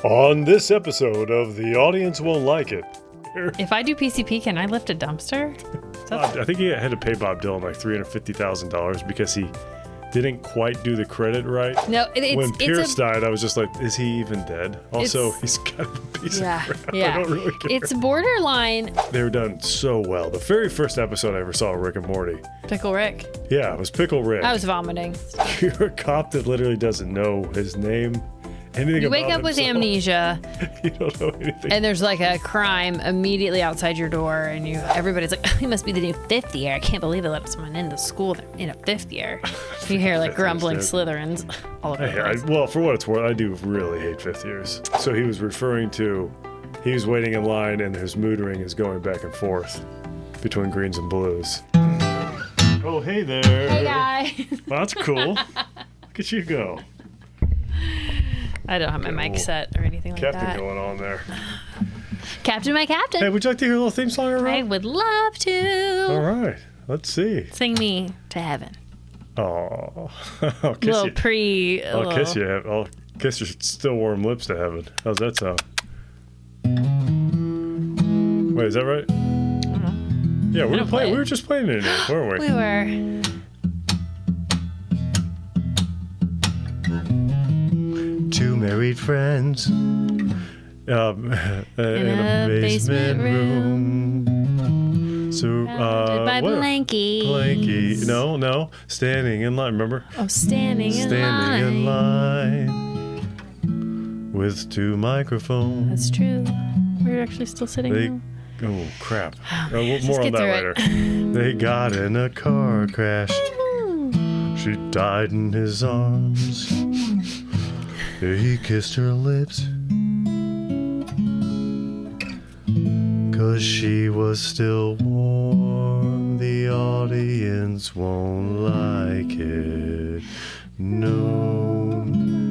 On this episode of The Audience Won't Like It. If I do PCP, can I lift a dumpster? I think he had to pay Bob Dylan like $350,000 because he didn't quite do the credit right. No, when Pierce died, I was just like, is he even dead? Also, he's kind of a piece of crap. Yeah. I don't really care. It's borderline. They were done so well. The very first episode I ever saw of Rick and Morty. Pickle Rick. Yeah, it was Pickle Rick. I was vomiting. You're a cop that literally doesn't know his name. You wake up with amnesia. You don't know anything. And there's like a crime immediately outside your door, and everybody's like, he must be the new fifth year. I can't believe they let someone into school in a fifth year. You hear like grumbling Slytherins all over the place. Well, for what it's worth, I do really hate fifth years. So he was referring to, he was waiting in line and his mood ring is going back and forth between greens and blues. Oh, hey there. Hey, guys. Well, that's cool. Look at you go. I don't have my mic set or anything like Captain that. going on there. Captain, my captain. Hey, would you like to hear a little theme song I wrote? I would love to. All right. Let's see. Sing me to heaven. Oh, I'll kiss you. I'll kiss you. I'll kiss your still warm lips to heaven. How's that sound? Wait, is that right? Yeah, we were just playing it, weren't we? We were. Two married friends in a basement room. Surrounded by blankies. Blanky. No. Standing in line, remember? Oh, standing in line. With two microphones. That's true. We're actually still sitting now. Oh, crap. More on that later. It. They got in a car crash. She died in his arms. He kissed her lips. 'Cause she was still warm. The audience won't like it. No.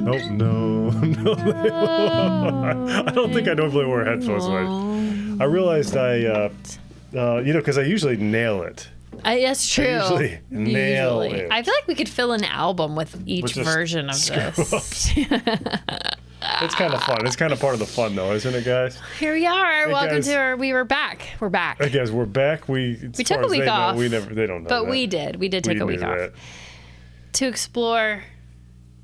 Oh, no. I don't think I normally wear headphones. I realized because I usually nail it. That's true. I usually nail it. I feel like we could fill an album with each version of this. It's kind of fun. It's kind of part of the fun, though, isn't it, guys? Here we are. Hey, Welcome guys. to our. We were back. We're back. Hey, guys, we're back. We took a week off. They don't know. But that. we did. We did take a week off that. to explore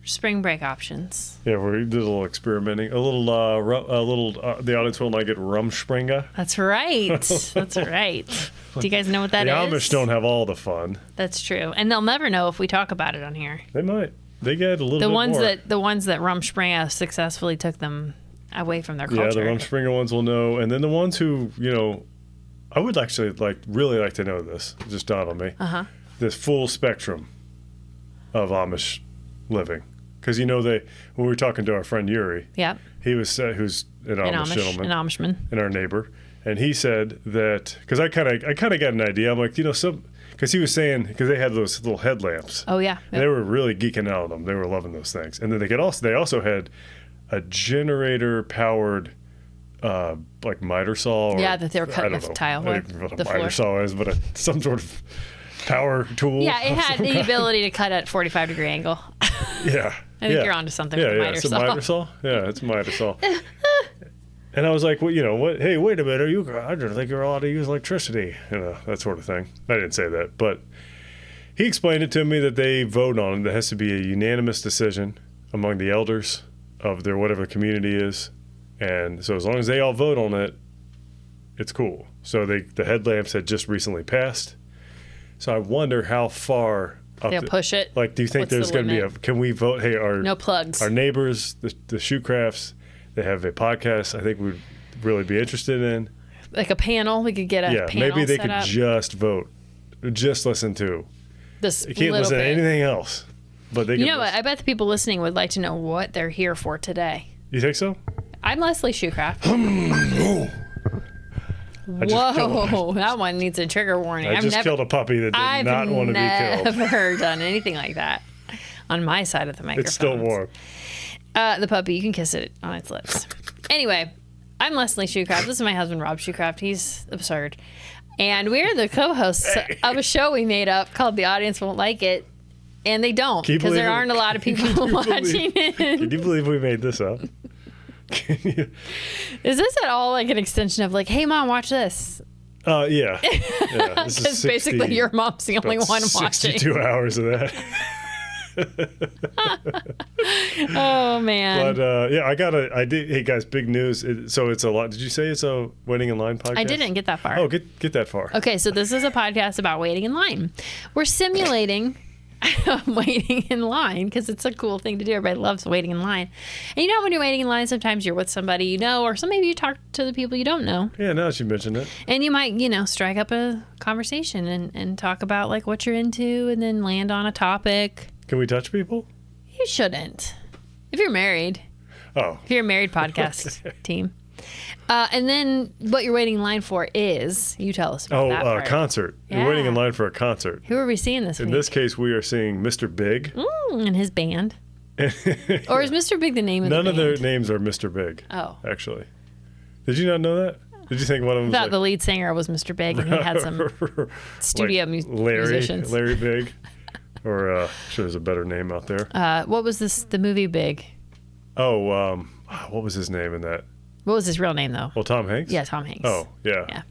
spring break options. Yeah, we did a little experimenting. A little. The audience won't like it. Rumspringa. That's right. That's right. Do you guys know what that is? The Amish don't have all the fun. That's true, and they'll never know if we talk about it on here. They might. They get a little the bit ones more. The ones that Rumspringa successfully took them away from their culture. Yeah, the Rumspringa ones will know, and then the ones who I would actually really like to know this. It just dawned on me. This full spectrum of Amish living, because when we were talking to our friend Yuri. Yep. He was who's an Amish gentleman, an Amishman, and our neighbor, and he said that because I kind of got an idea. I'm like, because he was saying because they had those little headlamps. Oh yeah. And they were really geeking out on them. They were loving those things, and then they also had a generator powered miter saw. That they were cutting the tile. I don't know what a miter saw is, but some sort of power tool. Yeah, it had the ability to cut at 45-degree angle. Yeah. I think you're onto something with a miter saw. It's a miter saw? Yeah, it's a miter saw. And I was like, well, what? Hey, wait a minute. I don't think you're allowed to use electricity. That sort of thing. I didn't say that. But he explained it to me that they vote on it. There has to be a unanimous decision among the elders of their whatever community is. And so as long as they all vote on it, it's cool. So the headlamps had just recently passed. So I wonder how far up they'll push it. Do you think there's going to be can we vote? Hey, no plugs. Our neighbors, the Shoecrafts, they have a podcast I think we'd really be interested in. Like a panel. We could get a panel maybe they could up. Just vote. Just listen to. You can't listen to anything else. But they I bet the people listening would like to know what they're here for today. You think so? I'm Leslie Shoecraft. Whoa, that one needs a trigger warning. I just killed a puppy that did not want to be killed. I've never done anything like that on my side of the microphone. It's still warm. The puppy, you can kiss it on its lips. Anyway, I'm Leslie Shoecraft. This is my husband, Rob Shoecraft. He's absurd. And we're the co-hosts of a show we made up called The Audience Won't Like It. And they don't, because there aren't a lot of people watching it. Can you believe we made this up? Can you? Is this at all like an extension of like, hey, Mom, watch this? Yeah. Yeah. This is Because basically your mom's the only about one watching. 62 hours of that. Oh, man. But yeah, I did. Hey guys, big news. So it's a lot. Did you say it's a waiting in line podcast? I didn't get that far. Oh, get that far. Okay, so this is a podcast about waiting in line. We're simulating waiting in line because it's a cool thing to do. Everybody loves waiting in line. And you know, when you're waiting in line, sometimes you're with somebody you know, or maybe you talk to the people you don't know. Yeah, now that you mentioned it. And you might, strike up a conversation and talk about like what you're into and then land on a topic. Can we touch people? You shouldn't. If you're married. Oh. If you're a married podcast team. And then what you're waiting in line for is, you tell us about that part. Concert. Yeah. You're waiting in line for a concert. Who are we seeing this week? In this case, we are seeing Mr. Big. And his band. Or is Mr. Big the name of the band? None of their names are Mr. Big. Oh. Actually. Did you not know that? Did you think one of them I thought the lead singer was Mr. Big and he had some studio musicians. Larry Big. Or I'm sure there's a better name out there. What was the movie Big? Oh, what was his name in that? What was his real name, though? Well, Tom Hanks? Yeah, Tom Hanks. Oh, yeah. Yeah.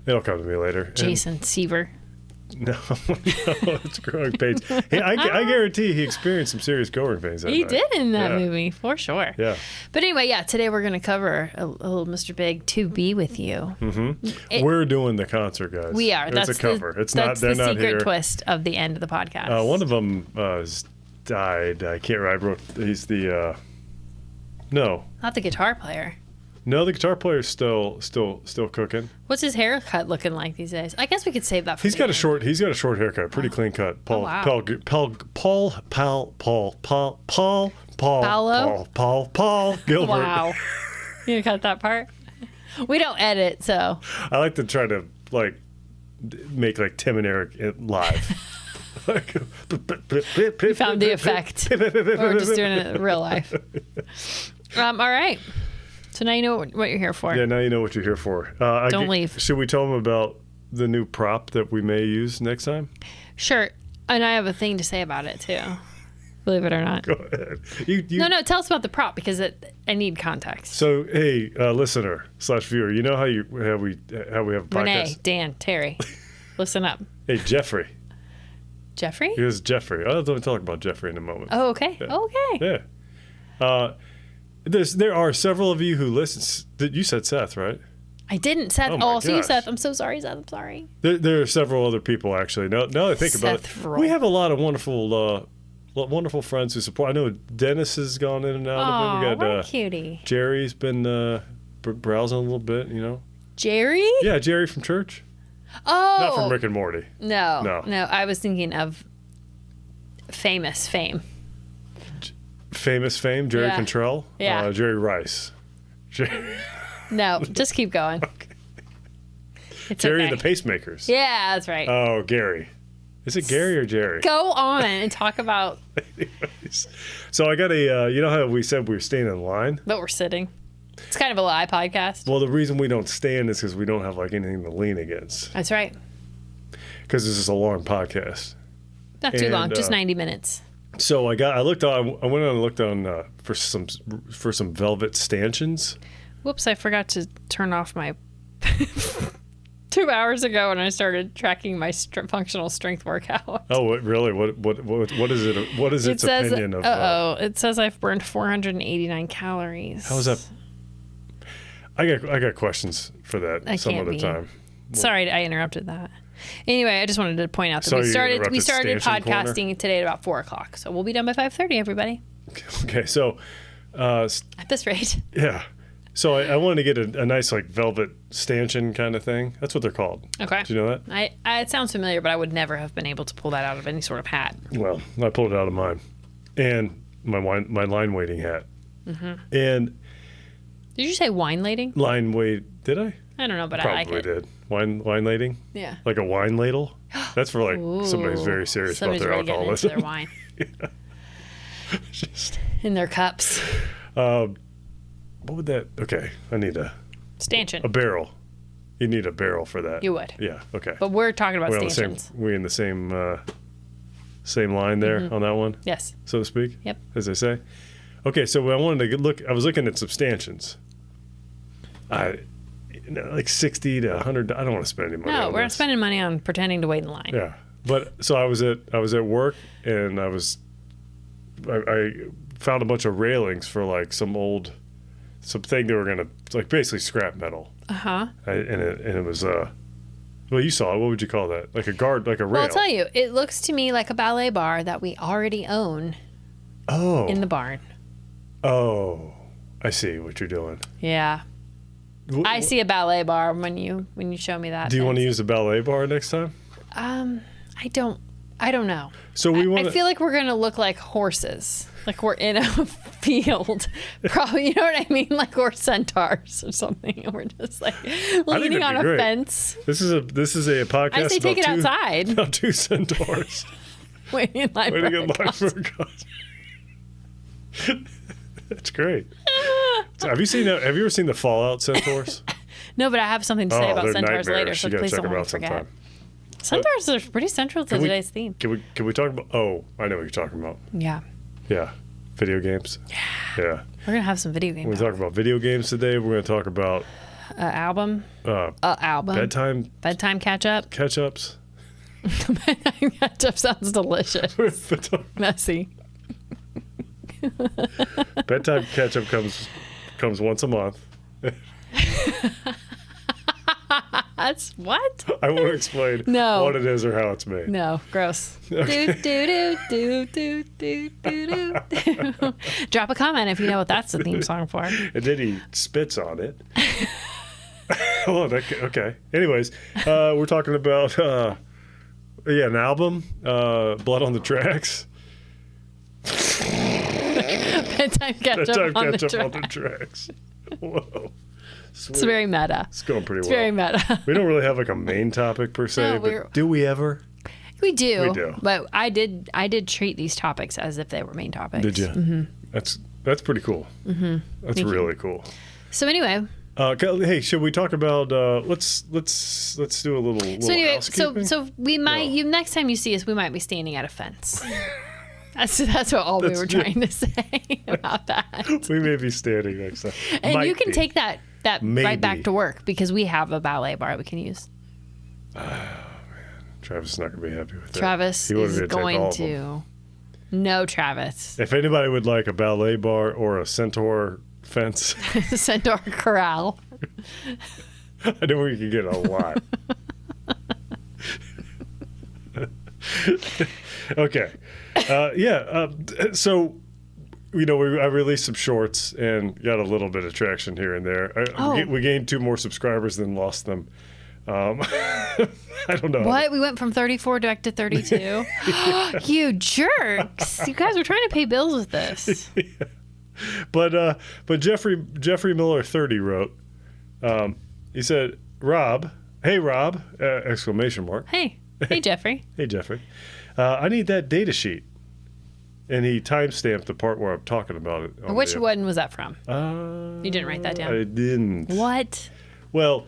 It'll come to me later. Jason Seaver. No, it's growing pains. Hey, I guarantee he experienced some serious growing pains that He night. did in that movie, for sure. Yeah. But anyway, today we're going to cover a little Mr. Big to be with you. Mm-hmm. We're doing the concert, guys. We are. It's a cover. They're not here. That's the secret twist of the end of the podcast. One of them died. I can't remember. He's the no. Not the guitar player. No, the guitar player's still cooking. What's his haircut looking like these days? I guess we could save that for He's got a short haircut, pretty clean cut. Paul Gilbert. Wow. You cut that part? We don't edit, so. I like to try to make like Tim and Eric live. You found the effect. We're just doing it in real life. All right. So now you know what you're here for. Yeah, now you know what you're here for. Don't leave. Should we tell them about the new prop that we may use next time? Sure. And I have a thing to say about it, too. Believe it or not. Go ahead. No, tell us about the prop because I need context. So, hey, listener/viewer, you know how we have a podcast? Renee, Dan, Terry, listen up. Hey, Jeffrey. Jeffrey? Here's Jeffrey. I'll talk about Jeffrey in a moment. Oh, okay. Yeah. Okay. Yeah. There are several of you who listen. You said Seth, right? I didn't, Seth. Oh, see you, Seth. I'm so sorry, Seth. I'm sorry. There are several other people, actually. Now that I think about it, we have a lot of wonderful friends who support. I know Dennis has gone in and out of it. We got cutie. Jerry's been browsing a little bit, Jerry? Yeah, Jerry from church. Oh. Not from Rick and Morty. No. I was thinking of famous fame. Famous fame, Jerry Cantrell. Yeah. Jerry Rice. No, just keep going. Okay. It's Jerry okay. and the Pacemakers. Yeah, that's right. Oh, Gary. Is it Gary or Jerry? Go on and talk about. Anyways. So I got you know how we said we were staying in line? But we're sitting. It's kind of a lie podcast. Well, the reason we don't stand is because we don't have anything to lean against. That's right. Because this is a long podcast. Not too long, just 90 minutes. So I went on and looked on for some velvet stanchions. Whoops, I forgot to turn off my 2 hours ago when I started tracking my functional strength workout. Oh, really? What is it? What is its opinion of? It says I've burned 489 calories. How is that? I got questions for that some other time. Sorry, I interrupted that. Anyway, I just wanted to point out that we started podcasting today at about 4:00, so we'll be done by 5:30. Everybody. Okay, so at this rate. Yeah. So I wanted to get a nice velvet stanchion kind of thing. That's what they're called. Okay. Do you know that? It sounds familiar, but I would never have been able to pull that out of any sort of hat. Well, I pulled it out of mine, and my line waiting hat. Mm-hmm. And did you say wine lading? Line wait? Did I? I don't know, but I like it. Probably did. Wine lading? Yeah. Like a wine ladle? That's for somebody who's very serious about their really alcoholism. Their wine. In their cups. What would that? Okay, I need a stanchion. A barrel. You need a barrel for that. You would. Yeah. Okay. But we're talking about stanchions. We in the same line there on that one. Yes. So to speak. Yep. As they say. Okay, so when I wanted to look, I was looking at substantions. Like 60 to 100. I don't want to spend any money. No, on we're not this. spending money on pretending to wait in line. Yeah, but so I was at work, and I found a bunch of railings for like something they were gonna like basically scrap metal. Uh-huh. And it was well, you saw it. What would you call that? Like a guard, like a rail. Well, I'll tell you, it looks to me like a ballet bar that we already own. Oh. In the barn. Oh, I see what you're doing. Yeah. I see a ballet bar when you show me that. Do you want to use a ballet bar next time? I don't know. So I feel like we're gonna look like horses, like we're in a field. Probably, you know what I mean? Like we're centaurs or something. And we're just like leaning on a fence. This is a podcast. I say take it outside. About two centaurs. Waiting in line for a concert. That's great. So have you ever seen the Fallout Centaurs? No, but I have something to say about centaurs later, so please don't let me forget. Sometime. Centaurs are pretty central to today's theme. Can we talk about? Oh, I know what you're talking about. Yeah. Yeah, video games. Yeah. We're gonna have some video games. We're gonna talk about video games today. We're gonna talk about album. Album. Bedtime catch up. Catch ups. Bedtime catch up sounds delicious. Messy. Bedtime catch up comes once a month. That's what? I won't explain what it is or how it's made. No, gross. Okay. Do. Drop a comment if you know what that's the theme song for. And then he spits on it. Okay. Anyways, we're talking about an album, Blood on the Tracks. Bedtime catch up on the tracks. Whoa. Sweet. It's very meta. It's going pretty well. It's very meta. We don't really have like a main topic per se, but do we ever? We do. We do. But I did treat these topics as if they were main topics. Did you? Mm-hmm. That's pretty cool. Mm-hmm. That's really cool. So anyway. Hey, should we talk about? Let's do a little. So anyway, housekeeping? so we might. Next time you see us, we might be standing at a fence. That's what we were trying to say about that. We may be standing next time. And you can take that right back to work because we have a ballet bar we can use. Oh man, Travis is not going to be happy with that. Travis is going to. No, Travis. If anybody would like a ballet bar or a centaur fence, centaur corral. I know we can get a lot. Okay. So, I released some shorts and got a little bit of traction here and there. We gained 2 more subscribers than lost them. I don't know. What? We went from 34 back to 32? You jerks. You guys were trying to pay bills with this. Yeah. But Jeffrey Miller 30 wrote, he said, Rob, hey Rob, exclamation mark. Hey Jeffrey. Hey Jeffrey. I need that data sheet. And he timestamped the part where I'm talking about it. Which one was that from? You didn't write that down? I didn't. What? Well,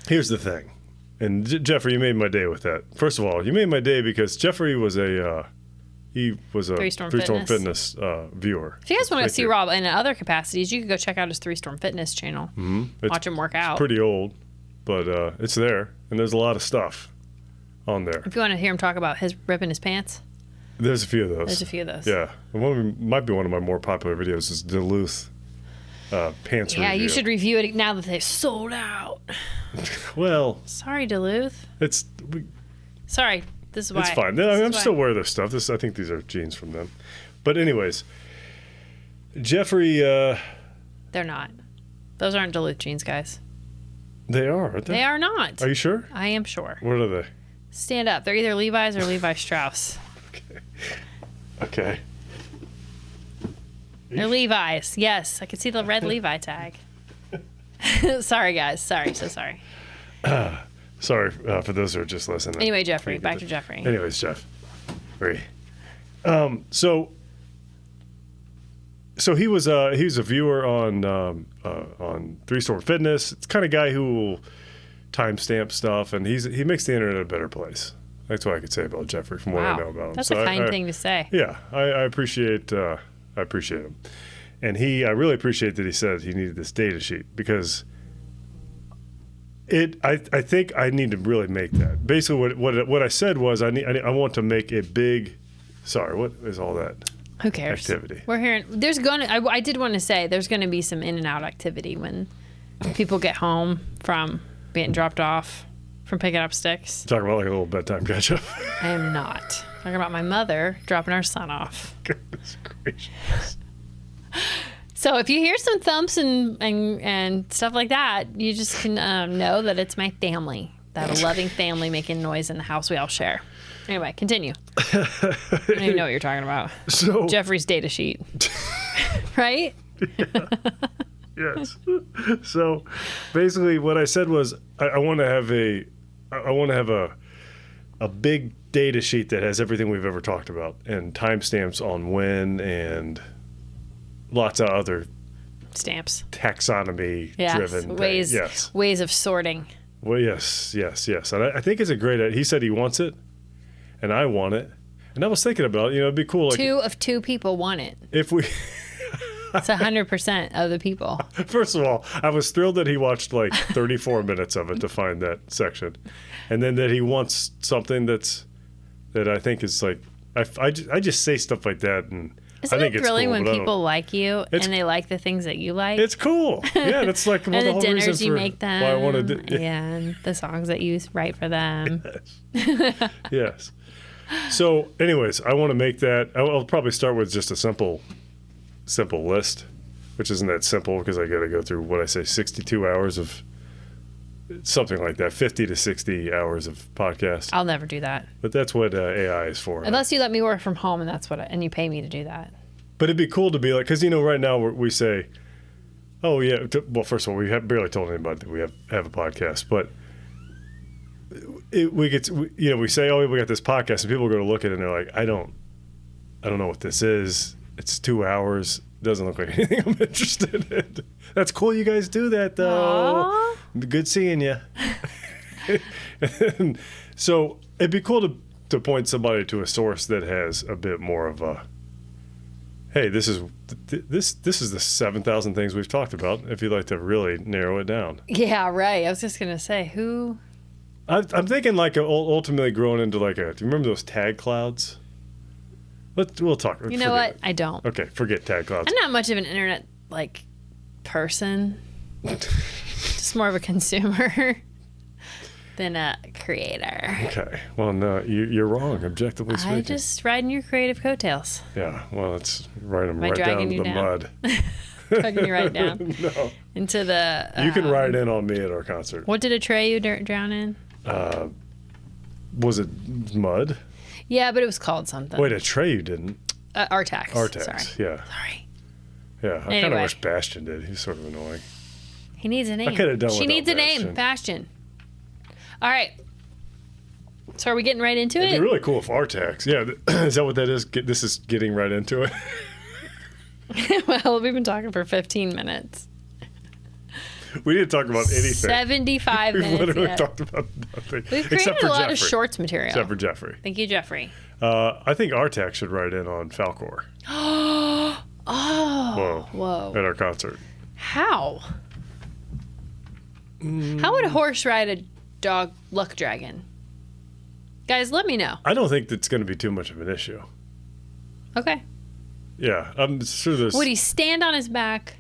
here's the thing. And Jeffrey, you made my day with that. First of all, you made my day because Jeffrey was a Three Storm Fitness viewer. If you guys want to see Rob in other capacities, you can go check out his 3 Storm Fitness channel. Mm-hmm. Watch him work out. It's pretty old, but it's there. And there's a lot of stuff on there. If you want to hear him talk about his ripping his pants. There's a few of those. Yeah. Might be one of my more popular videos is Duluth pants review. Yeah, you should review it now that they've sold out. Well. Sorry, Duluth. Sorry. This is why. It's fine. I'm still wearing this stuff. I think these are jeans from them. But anyways, Jeffrey. They're not. Those aren't Duluth jeans, guys. They are, aren't they? They are not. Are you sure? I am sure. What are they? Stand up. They're either Levi's or Levi Strauss. Okay. They're Levi's. Yes, I can see the red Levi tag. Sorry, guys. So sorry. Sorry for those who are just listening. Anyway, Jeffrey. Back to Jeffrey. Anyways, Jeff. So he was a viewer on 3 Storm Fitness. It's the kind of guy who will timestamp stuff, and he makes the internet a better place. That's what I could say about Jeffrey from what I know about him. That's a kind thing to say. Yeah, I appreciate I appreciate him. And I really appreciate that he said he needed this data sheet because I think I need to really make that. Basically, what I said was I want to make a big. Sorry, what is all that? Who cares? Activity. We're hearing. I did want to say there's going to be some in and out activity when people get home from being dropped off from picking up sticks. Talking about like a little bedtime catch up. I am not talking about my mother dropping our son off. Goodness gracious. So if you hear some thumps and stuff like that, you just can know that it's my family, that loving family making noise in the house we all share. Anyway, continue. I don't even know what you're talking about. So Jeffrey's data sheet, right? Yeah. Yes. So basically, what I said was I want to have a big data sheet that has everything we've ever talked about and timestamps on when and lots of other Stamps. taxonomy-driven ways. things. Yes. Ways of sorting. Well, yes. And I think it's a great idea. He said he wants it, and I want it. And I was thinking about, it'd be cool. Like, 2 of 2 people want it. if we... It's 100% of the people. First of all, I was thrilled that he watched like 34 minutes of it to find that section. And then that he wants something that I think is like... I just say stuff like that, and... Isn't I think it it's thrilling cool, when but people like you and they like the things that you like? It's cool. Yeah, that's like one of and the the whole dinners reason you for make them. why I want to do. Yeah, and the songs that you write for them. Yes. Yes. So, anyways, I want to make that. I'll probably start with just a simple list, which isn't that simple because I got to go through what I say 62 hours of something like that, 50 to 60 hours of podcast. I'll never do that. But that's what AI is for. Unless you let me work from home, and and you pay me to do that. But it'd be cool to be like, because right now we say, oh yeah. Well, first of all, we have barely told anybody that we have a podcast, but we say, oh, we got this podcast, and people go to look at it and they're like, I don't know what this is. It's 2 hours. Doesn't look like anything I'm interested in. That's cool. You guys do that though. Aww. Good seeing you. So it'd be cool to point somebody to a source that has a bit more of a. Hey, this is the 7,000 things we've talked about. If you'd like to really narrow it down. Yeah, right. I was just gonna say who. I'm thinking like ultimately growing into like do you remember those tag clouds? We'll talk. You know what? I don't. Okay, forget tag clouds. I'm not much of an internet person. Just more of a consumer than a creator. Okay. Well, no, you're wrong. Objectively speaking. I just ride in your creative coattails. Yeah. Well, it's right Am I down dragging to you the down? mud. Dragging you right down No. into the. You can ride in on me at our concert. What did Atreyu drown in? Was it mud? Yeah, but it was called something. Wait, Atreyu didn't. Artax. Artax. Sorry. Yeah. Sorry. Yeah. I kind of Anyway. wish Bastion did. He's sort of annoying. He needs a name. I could have done She without needs a Bastion. name. Bastion. All right. So are we getting right into It'd it? be really cool if Artax. Yeah. Is that what that is? This is getting right into it. Well, we've been talking for 15 minutes. We didn't talk about anything. 75 We've minutes. literally yet. talked about nothing. We've Except created for a lot Jeffrey. of shorts material. Except for Jeffrey. Thank you, Jeffrey. I think Artax should write in on Falcor. Whoa. At our concert. How? How would a horse ride a dog luck dragon? Guys, let me know. I don't think that's going to be too much of an issue. Okay. Yeah, I'm sure there's. Would he stand on his back?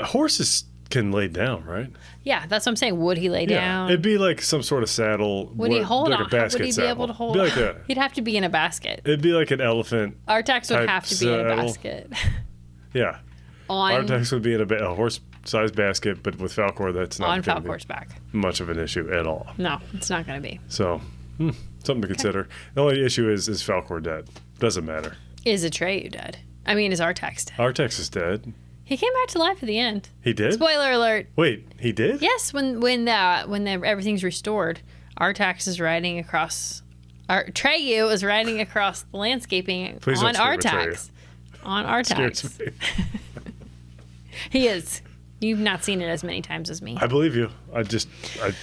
Horses can lay down, right? Yeah, that's what I'm saying. Would he lay down? It'd be like some sort of saddle. Would he hold like on? a basket Would he saddle. be able to hold? Be like that. He'd have to be in a basket. It'd be like an elephant. Artax would type have to be in a saddle. basket. Yeah. On Artax would be in a horse-sized basket, but with Falcor, that's not on going to Falcor's back. be much of an issue at all. No, it's not going to be. So, something to consider. The only issue is Falcor dead? Doesn't matter. Is Atreyu dead? I mean, is Artax dead? Artax is dead. He came back to life at the end. He did? Spoiler alert. Wait, he did? Yes, when everything's restored, Artax is riding across. Atreyu is riding across the landscaping Please on don't scare Artax. On Scares Artax. me. He is. You've not seen it as many times as me. I believe you.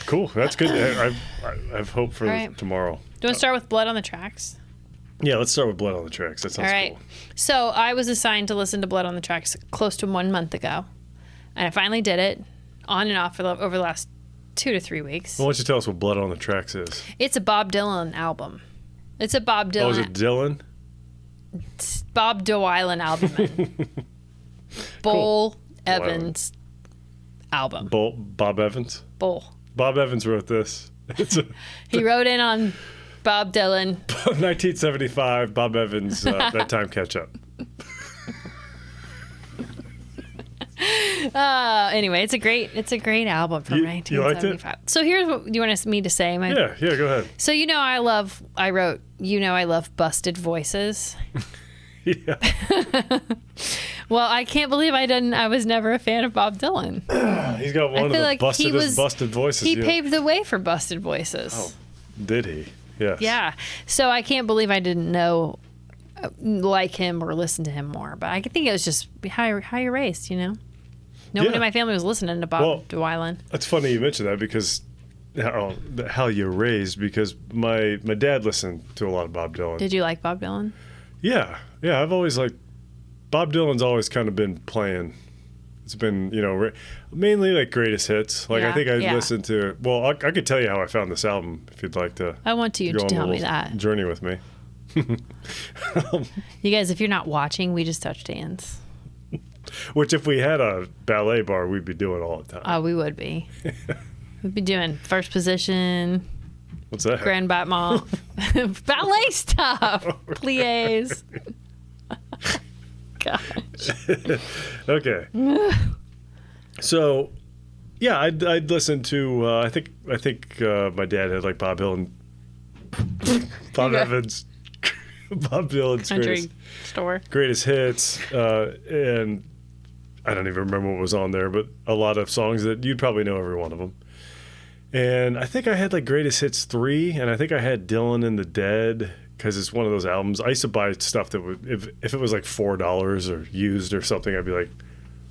Cool. That's good. I have hope for All right. tomorrow. Do you want to start with blood on the tracks? Yeah, let's start with Blood on the Tracks. That sounds All right. cool. So I was assigned to listen to Blood on the Tracks close to 1 month ago. And I finally did it on and off over the last 2 to 3 weeks. Well, why don't you tell us what Blood on the Tracks is? It's a Bob Dylan album. It's a Bob Dylan. Oh, is it Dylan? It's Bob Dylan album. Bull Evans album. Bob Evans? Bull. Bob Evans wrote this. He wrote in on Bob Dylan. 1975, Bob Evans, Bedtime Catch-Up. Anyway, it's a great album from 1975. You liked it? So here's what you want me to say. Yeah, go ahead. So I wrote, I love busted voices. Yeah. Well, I can't believe I was never a fan of Bob Dylan. He's got one of the busted voices. He paved the way for busted voices. Oh, did he? Yes. Yeah. So I can't believe I didn't like him or listen to him more. But I think it was just how you're raised, No one in my family was listening to Bob Dylan. It's funny you mention that because how you're raised, because my dad listened to a lot of Bob Dylan. Did you like Bob Dylan? Yeah. I've always liked Bob Dylan's always kind of been playing. It's been, mainly like greatest hits. Like I think I listened to. Well, I could tell you how I found this album if you'd like to. I want you to tell me that. Journey with me. You guys, if you're not watching, we just touched hands. Which, if we had a ballet bar, we'd be doing all the time. Oh, we would be. We'd be doing first position. What's that? Grand battement. Ballet stuff. Pliés. Gosh. Okay. So, yeah, I'd listen to. I think my dad had like Bob Dylan, Bob Evans, Bob Dylan's Country store. greatest hits, and I don't even remember what was on there, but a lot of songs that you'd probably know every one of them. And I think I had like Greatest Hits 3, and I think I had Dylan and the Dead, because it's one of those albums. I used to buy stuff that would, if it was like $4 or used or something, I'd be like,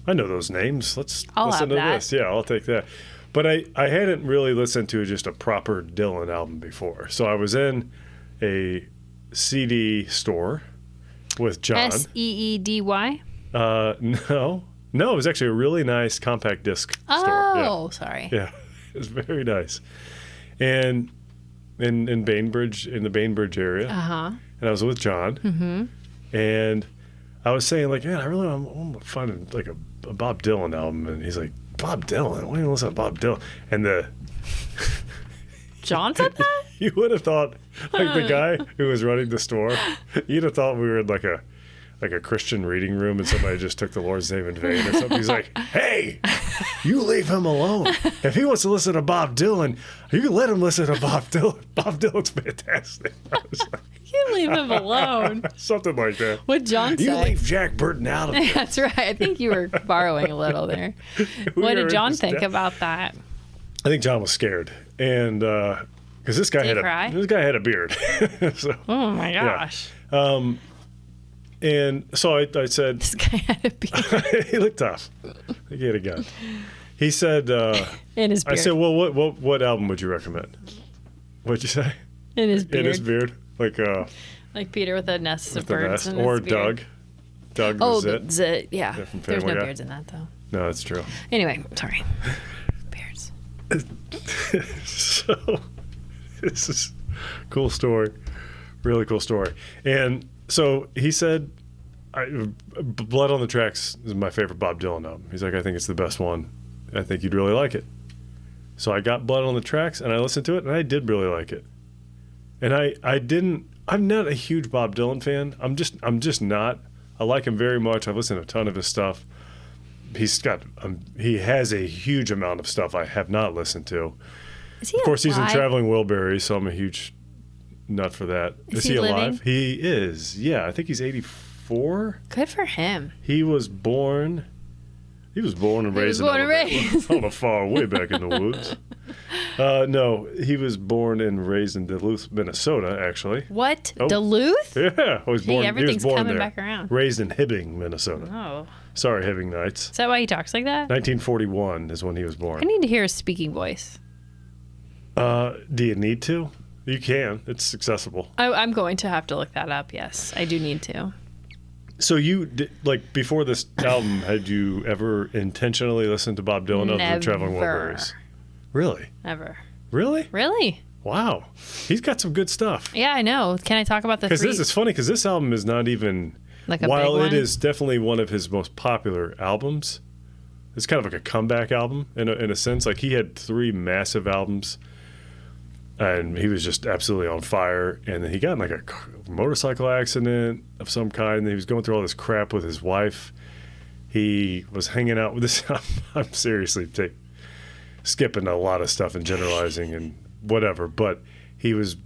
I know those names. I'll listen to have that. this. Yeah, I'll take that. But I hadn't really listened to just a proper Dylan album before. So I was in a CD store with John. SEEDY? No, it was actually a really nice compact disc store. Oh, sorry. Yeah, it was very nice. And in Bainbridge, in the Bainbridge area. Uh-huh. And I was with John. Mm-hmm. And I was saying, like, man, I really want to find like a Bob Dylan album. And he's like, Bob Dylan? Why don't you listen to Bob Dylan? And John said that? you would have thought, like the guy who was running the store, you'd have thought we were in like a Christian reading room and somebody just took the Lord's name in vain or something. He's like, hey, you leave him alone. If he wants to listen to Bob Dylan, you let him listen to Bob Dylan. Bob Dylan's fantastic. I was like, You leave him alone. something like that. What'd John say? You leave Jack Burton out of it. That's right. I think you were borrowing a little there. What did John think about that? I think John was scared. And because this guy had a beard. So, oh my gosh. Yeah. And so I said, This guy had a beard. he looked tough. I think he had a gun. He said, In his beard. I said, well, what album would you recommend? What'd you say? In his beard. In his beard. Like Peter with a nest of birds. In or his beard. Doug. Doug was it. Zit, yeah. from There's no Family Guy. beards in that, though. No, that's true. Anyway, sorry. Beards. So, this is a cool story. Really cool story. And so he said, Blood on the Tracks is my favorite Bob Dylan album. He's like, I think it's the best one. I think you'd really like it. So I got Blood on the Tracks and I listened to it and I did really like it. And I'm not a huge Bob Dylan fan. I'm just not. I like him very much. I've listened to a ton of his stuff. He has a huge amount of stuff I have not listened to. Is he Of course, alive? he's in Traveling Wilburys, so I'm a huge nut for that. Is he alive? living? He is. Yeah, I think he's 84. Good for him. He was born and raised on a farm way back in the woods. No, he was born and raised in Duluth, Minnesota, actually. What? Oh. Duluth? Yeah, Everything's he was born coming there. back around. Raised in Hibbing, Minnesota. Oh. Sorry, Hibbing Knights. Is that why he talks like that? 1941 is when he was born. I need to hear his speaking voice. Do you need to? You can. It's accessible. I'm going to have to look that up. Yes, I do need to. So you like before this album, had you ever intentionally listened to Bob Dylan other than Traveling Wilburys? Really? Never. Really? Really? Wow. He's got some good stuff. Yeah, I know. Can I talk about the Because three? this is funny because this album is not even, Like a while big it one? is definitely one of his most popular albums, it's kind of like a comeback album in a sense. Like he had 3 massive albums and he was just absolutely on fire. And then he got in like a motorcycle accident of some kind. And he was going through all this crap with his wife. He was hanging out with this. I'm seriously skipping a lot of stuff and generalizing and whatever. But he was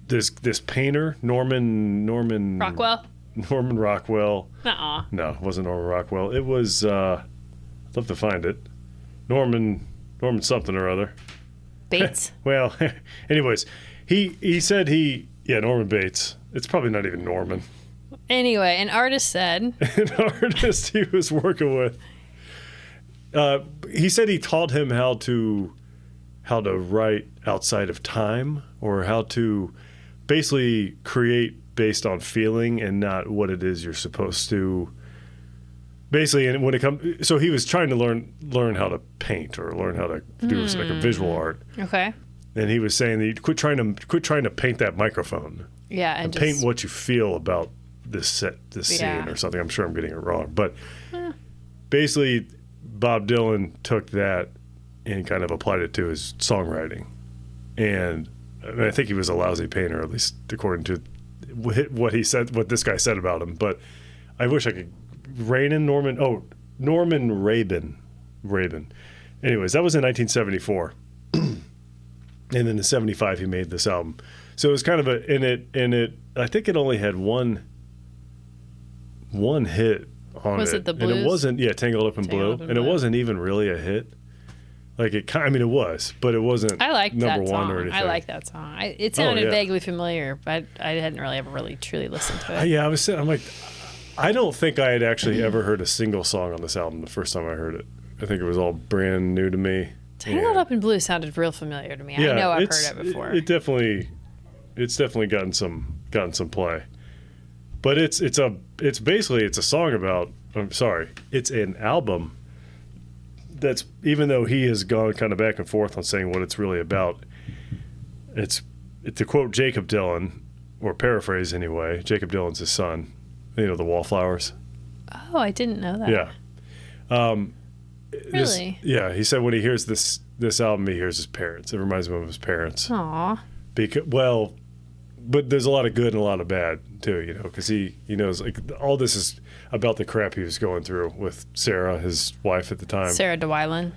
this painter, Norman Rockwell? Norman Rockwell. Nuh-uh. No, it wasn't Norman Rockwell. It was, I'd love to find it. Norman something or other. Bates? Well, anyways, he said Norman Bates. It's probably not even Norman. Anyway, an artist said... An artist he was working with. He said he taught him how to write outside of time, or how to basically create based on feeling and not what it is you're supposed to. Basically, and when it comes, so he was trying to learn how to paint or learn how to do like a visual art. Okay. And he was saying that you quit trying to paint that microphone. Yeah, And just... paint what you feel about this scene or something. I'm sure I'm getting it wrong, but basically, Bob Dylan took that and kind of applied it to his songwriting. And I think he was a lousy painter, at least according to what he said, what this guy said about him. But I wish I could. Norman Rabin. Anyways, that was in 1974. And then in 75 he made this album. So it was kind of I think it only had one hit on it. Was it the blues? And it wasn't, Tangled Up in Blue. And it wasn't even really a hit. Like it was, but it wasn't I like number that one song. or anything. I like that song. It sounded vaguely familiar, but I hadn't really ever really truly listened to it. I'm like, I don't think I had actually ever heard a single song on this album the first time I heard it. I think it was all brand new to me. Tangled Up in Blue sounded real familiar to me. Yeah, I know I've heard it before. It's definitely gotten some play. But it's basically a song about. It's an album that's, even though he has gone kind of back and forth on saying what it's really about. It's to quote Jacob Dylan, or paraphrase anyway. Jacob Dylan's his son. You know, the Wallflowers. Oh, I didn't know that. Yeah. Really? He said when he hears this album, he hears his parents. It reminds him of his parents. Aw. But there's a lot of good and a lot of bad too, because he knows like all this is about the crap he was going through with Sarah, his wife at the time. Sarah Dwylan,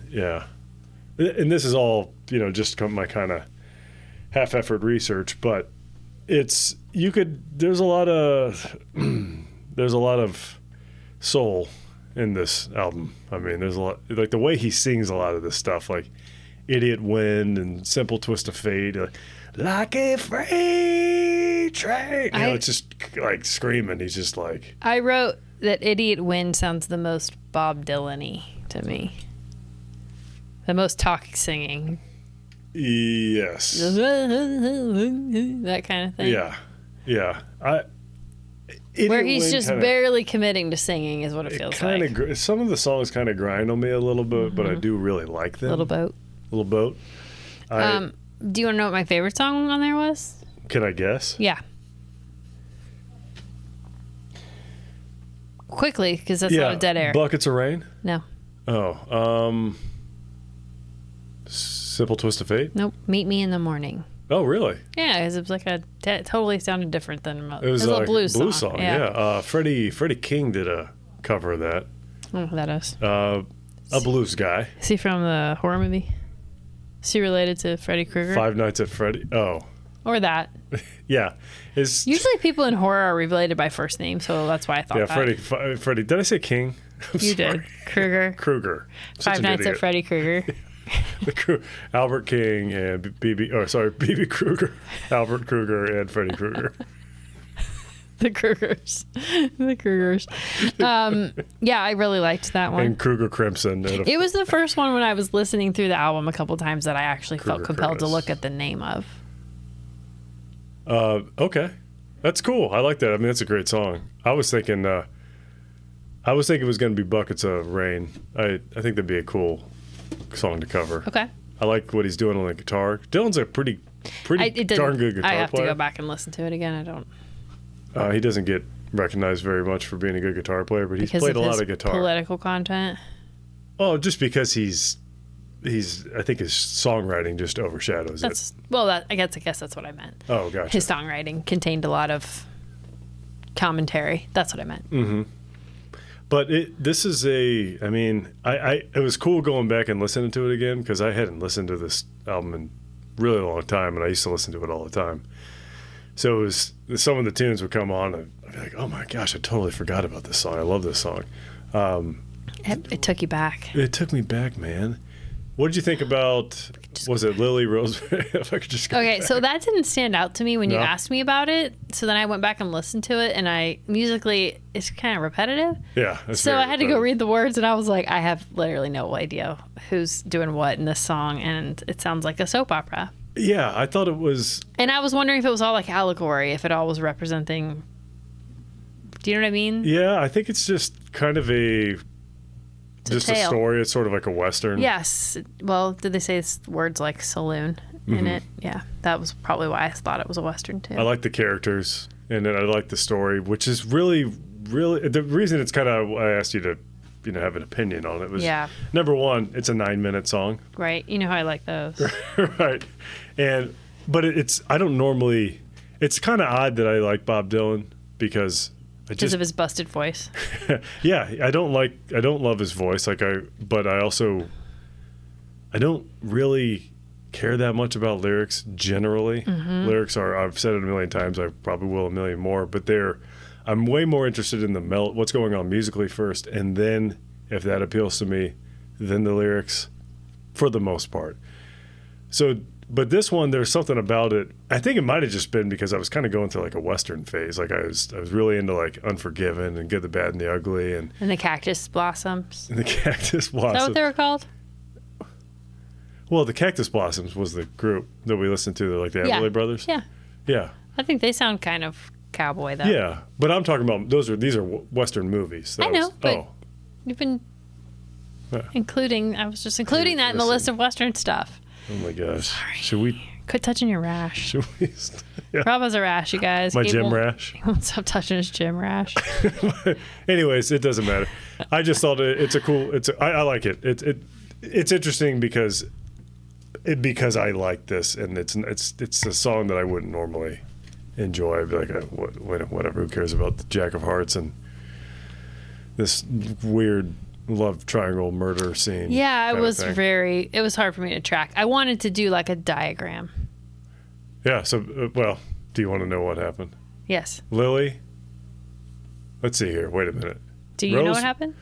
yeah. And this is all, just my kind of half-effort research, but there's a lot of soul in this album. I mean, there's a lot, like the way he sings a lot of this stuff, like Idiot Wind and Simple Twist of Fate, like a freight train. It's just like screaming. He's just like. I wrote that Idiot Wind sounds the most Bob Dylan-y to me. The most talking, singing. Yes. That kind of thing. Yeah. Where he's just barely committing to singing is what it feels like. Some of the songs kind of grind on me a little bit, but I do really like them. Little Boat. Do you want to know what my favorite song on there was? Can I guess? Yeah. Quickly, because that's not a dead air. Buckets of Rain? No. Oh. Simple Twist of Fate? Nope. Meet Me in the Morning. Oh, really? Yeah, because it was like totally sounded different than most. It was like a blues song. Yeah. Freddie King did a cover of that. I don't know who that is. A blues guy. Is he from the horror movie? Is he related to Freddy Krueger? Five Nights at Freddy. Oh. Or that. Yeah. Usually people in horror are related by first name, so that's why I thought that. Yeah, Freddy. Did I say King? You did. Krueger. Such Five Nights at Freddy Krueger. Albert King and B.B. Krueger, Albert Krueger, and Freddy Krueger. The Krugers. The Krugers. Yeah, I really liked that one. And Kruger Crimson. It was the first one when I was listening through the album a couple times that I actually felt Kruger compelled to Chris. look at the name of. Okay. That's cool. I like that. I mean, that's a great song. I was thinking it was going to be Buckets of Rain. I think that'd be a cool song to cover. Okay. I like what he's doing on the guitar. Dylan's a pretty darn good guitar player. I have to go back and listen to it again. I don't. He doesn't get recognized very much for being a good guitar player, but he's played a lot of guitar. Political content. Oh, just because he's I think his songwriting just overshadows it. Well, I guess that's what I meant. Oh, gotcha. His songwriting contained a lot of commentary. That's what I meant. Mm-hmm. But this is I mean, it was cool going back and listening to it again because I hadn't listened to this album in a really long time, and I used to listen to it all the time. So it was, some of the tunes would come on, and I'd be like, oh my gosh, I totally forgot about this song. I love this song. It took you back. It took me back, man. What did you think about, was it Lily Rosemary? If I could just go back. So that didn't stand out to me when you No? asked me about it. So then I went back and listened to it, and musically, it's kind of repetitive. Yeah. That's So very I had to go read the words, and I was like, I have literally no idea who's doing what in this song, and it sounds like a soap opera. Yeah, I thought it was. And I was wondering if it was all like allegory, if it all was representing. Do you know what I mean? Yeah, I think it's just kind of a tale. story. It's sort of like a Western. Yes. Well, did they say words like saloon in it? Yeah. That was probably why I thought it was a Western, too. I like the characters, and then I like the story, which is really, really the reason it's kind of. I asked you to, have an opinion on it was. Yeah. Number one, it's a 9-minute song. Right. You know how I like those. Right, but it's I don't normally. It's kind of odd that I like Bob Dylan because. Because of his busted voice. Yeah, I don't love his voice. But I don't really care that much about lyrics generally. Mm-hmm. Lyrics I've said it a million times. I probably will a million more. But I'm way more interested in what's going on musically first, and then if that appeals to me, then the lyrics, for the most part. So. But this one, there's something about it. I think it might have just been because I was kind of going through like a Western phase. Like I was really into like Unforgiven and Good, the Bad, and the Ugly, and the Cactus Blossoms. the Cactus Blossoms. Is that what they were called? Well, the Cactus Blossoms was the group that we listened to, like the Everly Brothers. Yeah. Yeah. I think they sound kind of cowboy though. Yeah, but I'm talking about these are Western movies. I know, but you've been including. I was just including that in the list of Western stuff. Oh my gosh. Sorry. Should we? Quit touching your rash. Should we? Yeah. Rob has a rash, you guys. My gym rash. He won't stop touching his gym rash. Anyways, it doesn't matter. I just thought it's a cool. I like it. It's interesting because I like this, and it's a song that I wouldn't normally enjoy. I'd be like, whatever. Who cares about the Jack of Hearts and this weird love triangle murder scene? Yeah, it was hard for me to track. I wanted to do like a diagram. Yeah. So, do you want to know what happened? Yes. Lily. Let's see here. Wait a minute. Do you know what happened?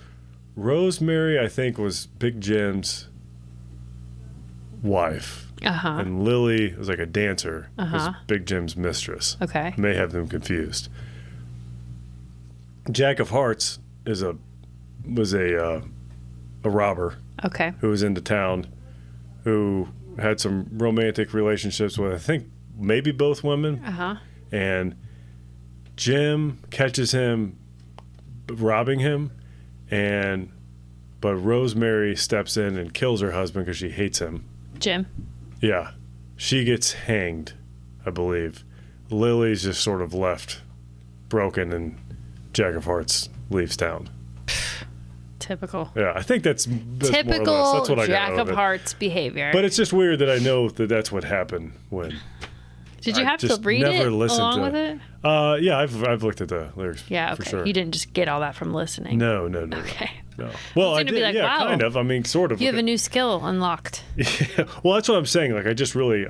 Rosemary, I think, was Big Jim's wife. Uh-huh. And Lily was like a dancer. Uh-huh. Was Big Jim's mistress. Okay. May have them confused. Jack of Hearts was a robber. Okay. Who was into town, who had some romantic relationships with, I think, maybe both women. Uh-huh. And Jim catches him robbing him, but Rosemary steps in and kills her husband because she hates him. Jim. Yeah. She gets hanged, I believe. Lily's just sort of left broken, and Jack of Hearts leaves town. Typical. Yeah, I think that's typical more or less. That's what I got Jack out of it. Hearts behavior. But it's just weird that I know that that's what happened when. Did you have to read it along with it? Yeah, I've looked at the lyrics. Yeah, okay. For sure. You didn't just get all that from listening. No. Okay. No. Well, I gonna did. be like, yeah, wow. kind of. I mean, sort of. You have a new skill unlocked. Yeah. Well, that's what I'm saying. Like, I just really,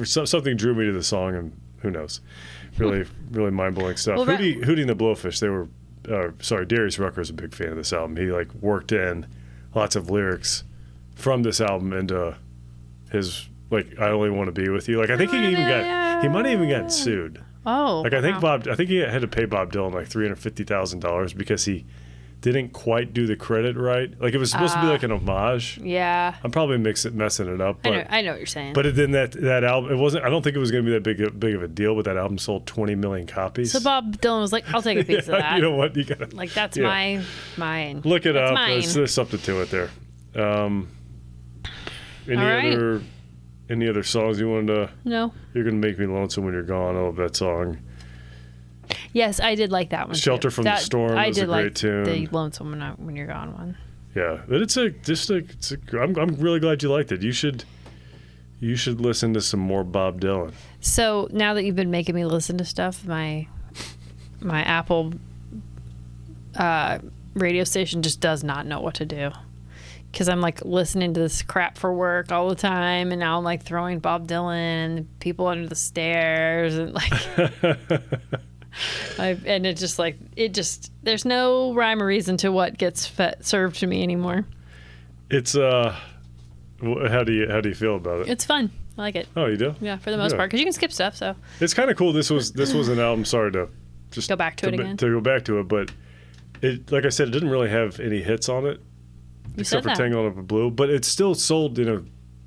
something drew me to the song, and who knows, really, really mind blowing stuff. Well, Hootie and the Blowfish. They were, Darius Rucker's a big fan of this album. He worked in lots of lyrics from this album into his I only want to be with you. I think he might have even gotten sued Oh, Like, I think wow. I think he had to pay Bob Dylan like $350,000 because he didn't quite do the credit right. Like, it was supposed to be like an homage. Yeah. I'm probably messing it up, but I know what you're saying. but then that album, it wasn't. I don't think it was going to be that big of a deal, but that album sold 20 million copies. so Bob Dylan was like, "I'll take a piece of that." You know what? You gotta Like, that's yeah. mine. Look it That's up. mine. There's something to it there. Any All right. any other songs you wanted to? No. You're gonna make me lonesome when you're gone. I love that song. Yes, I did like that one. Shelter too. from the Storm I was a did great like tune. the Lonesome when you're gone one. Yeah, but I'm really glad you liked it. You should listen to some more Bob Dylan. So now that you've been making me listen to stuff, my Apple radio station just does not know what to do. Because I'm like listening to this crap for work all the time, and now I'm like throwing Bob Dylan and People Under the Stairs, and like, and it just there's no rhyme or reason to what gets served to me anymore. It's how do you feel about it? It's fun. I like it. Oh, you do? Yeah, for the most Yeah. part, because you can skip stuff. So It's kind of cool. This was an album. Sorry to just Go back to it again? To go back to it, but it, like I said, it didn't really have any hits on it, except for said that. Tangled Up in Blue. But it still sold,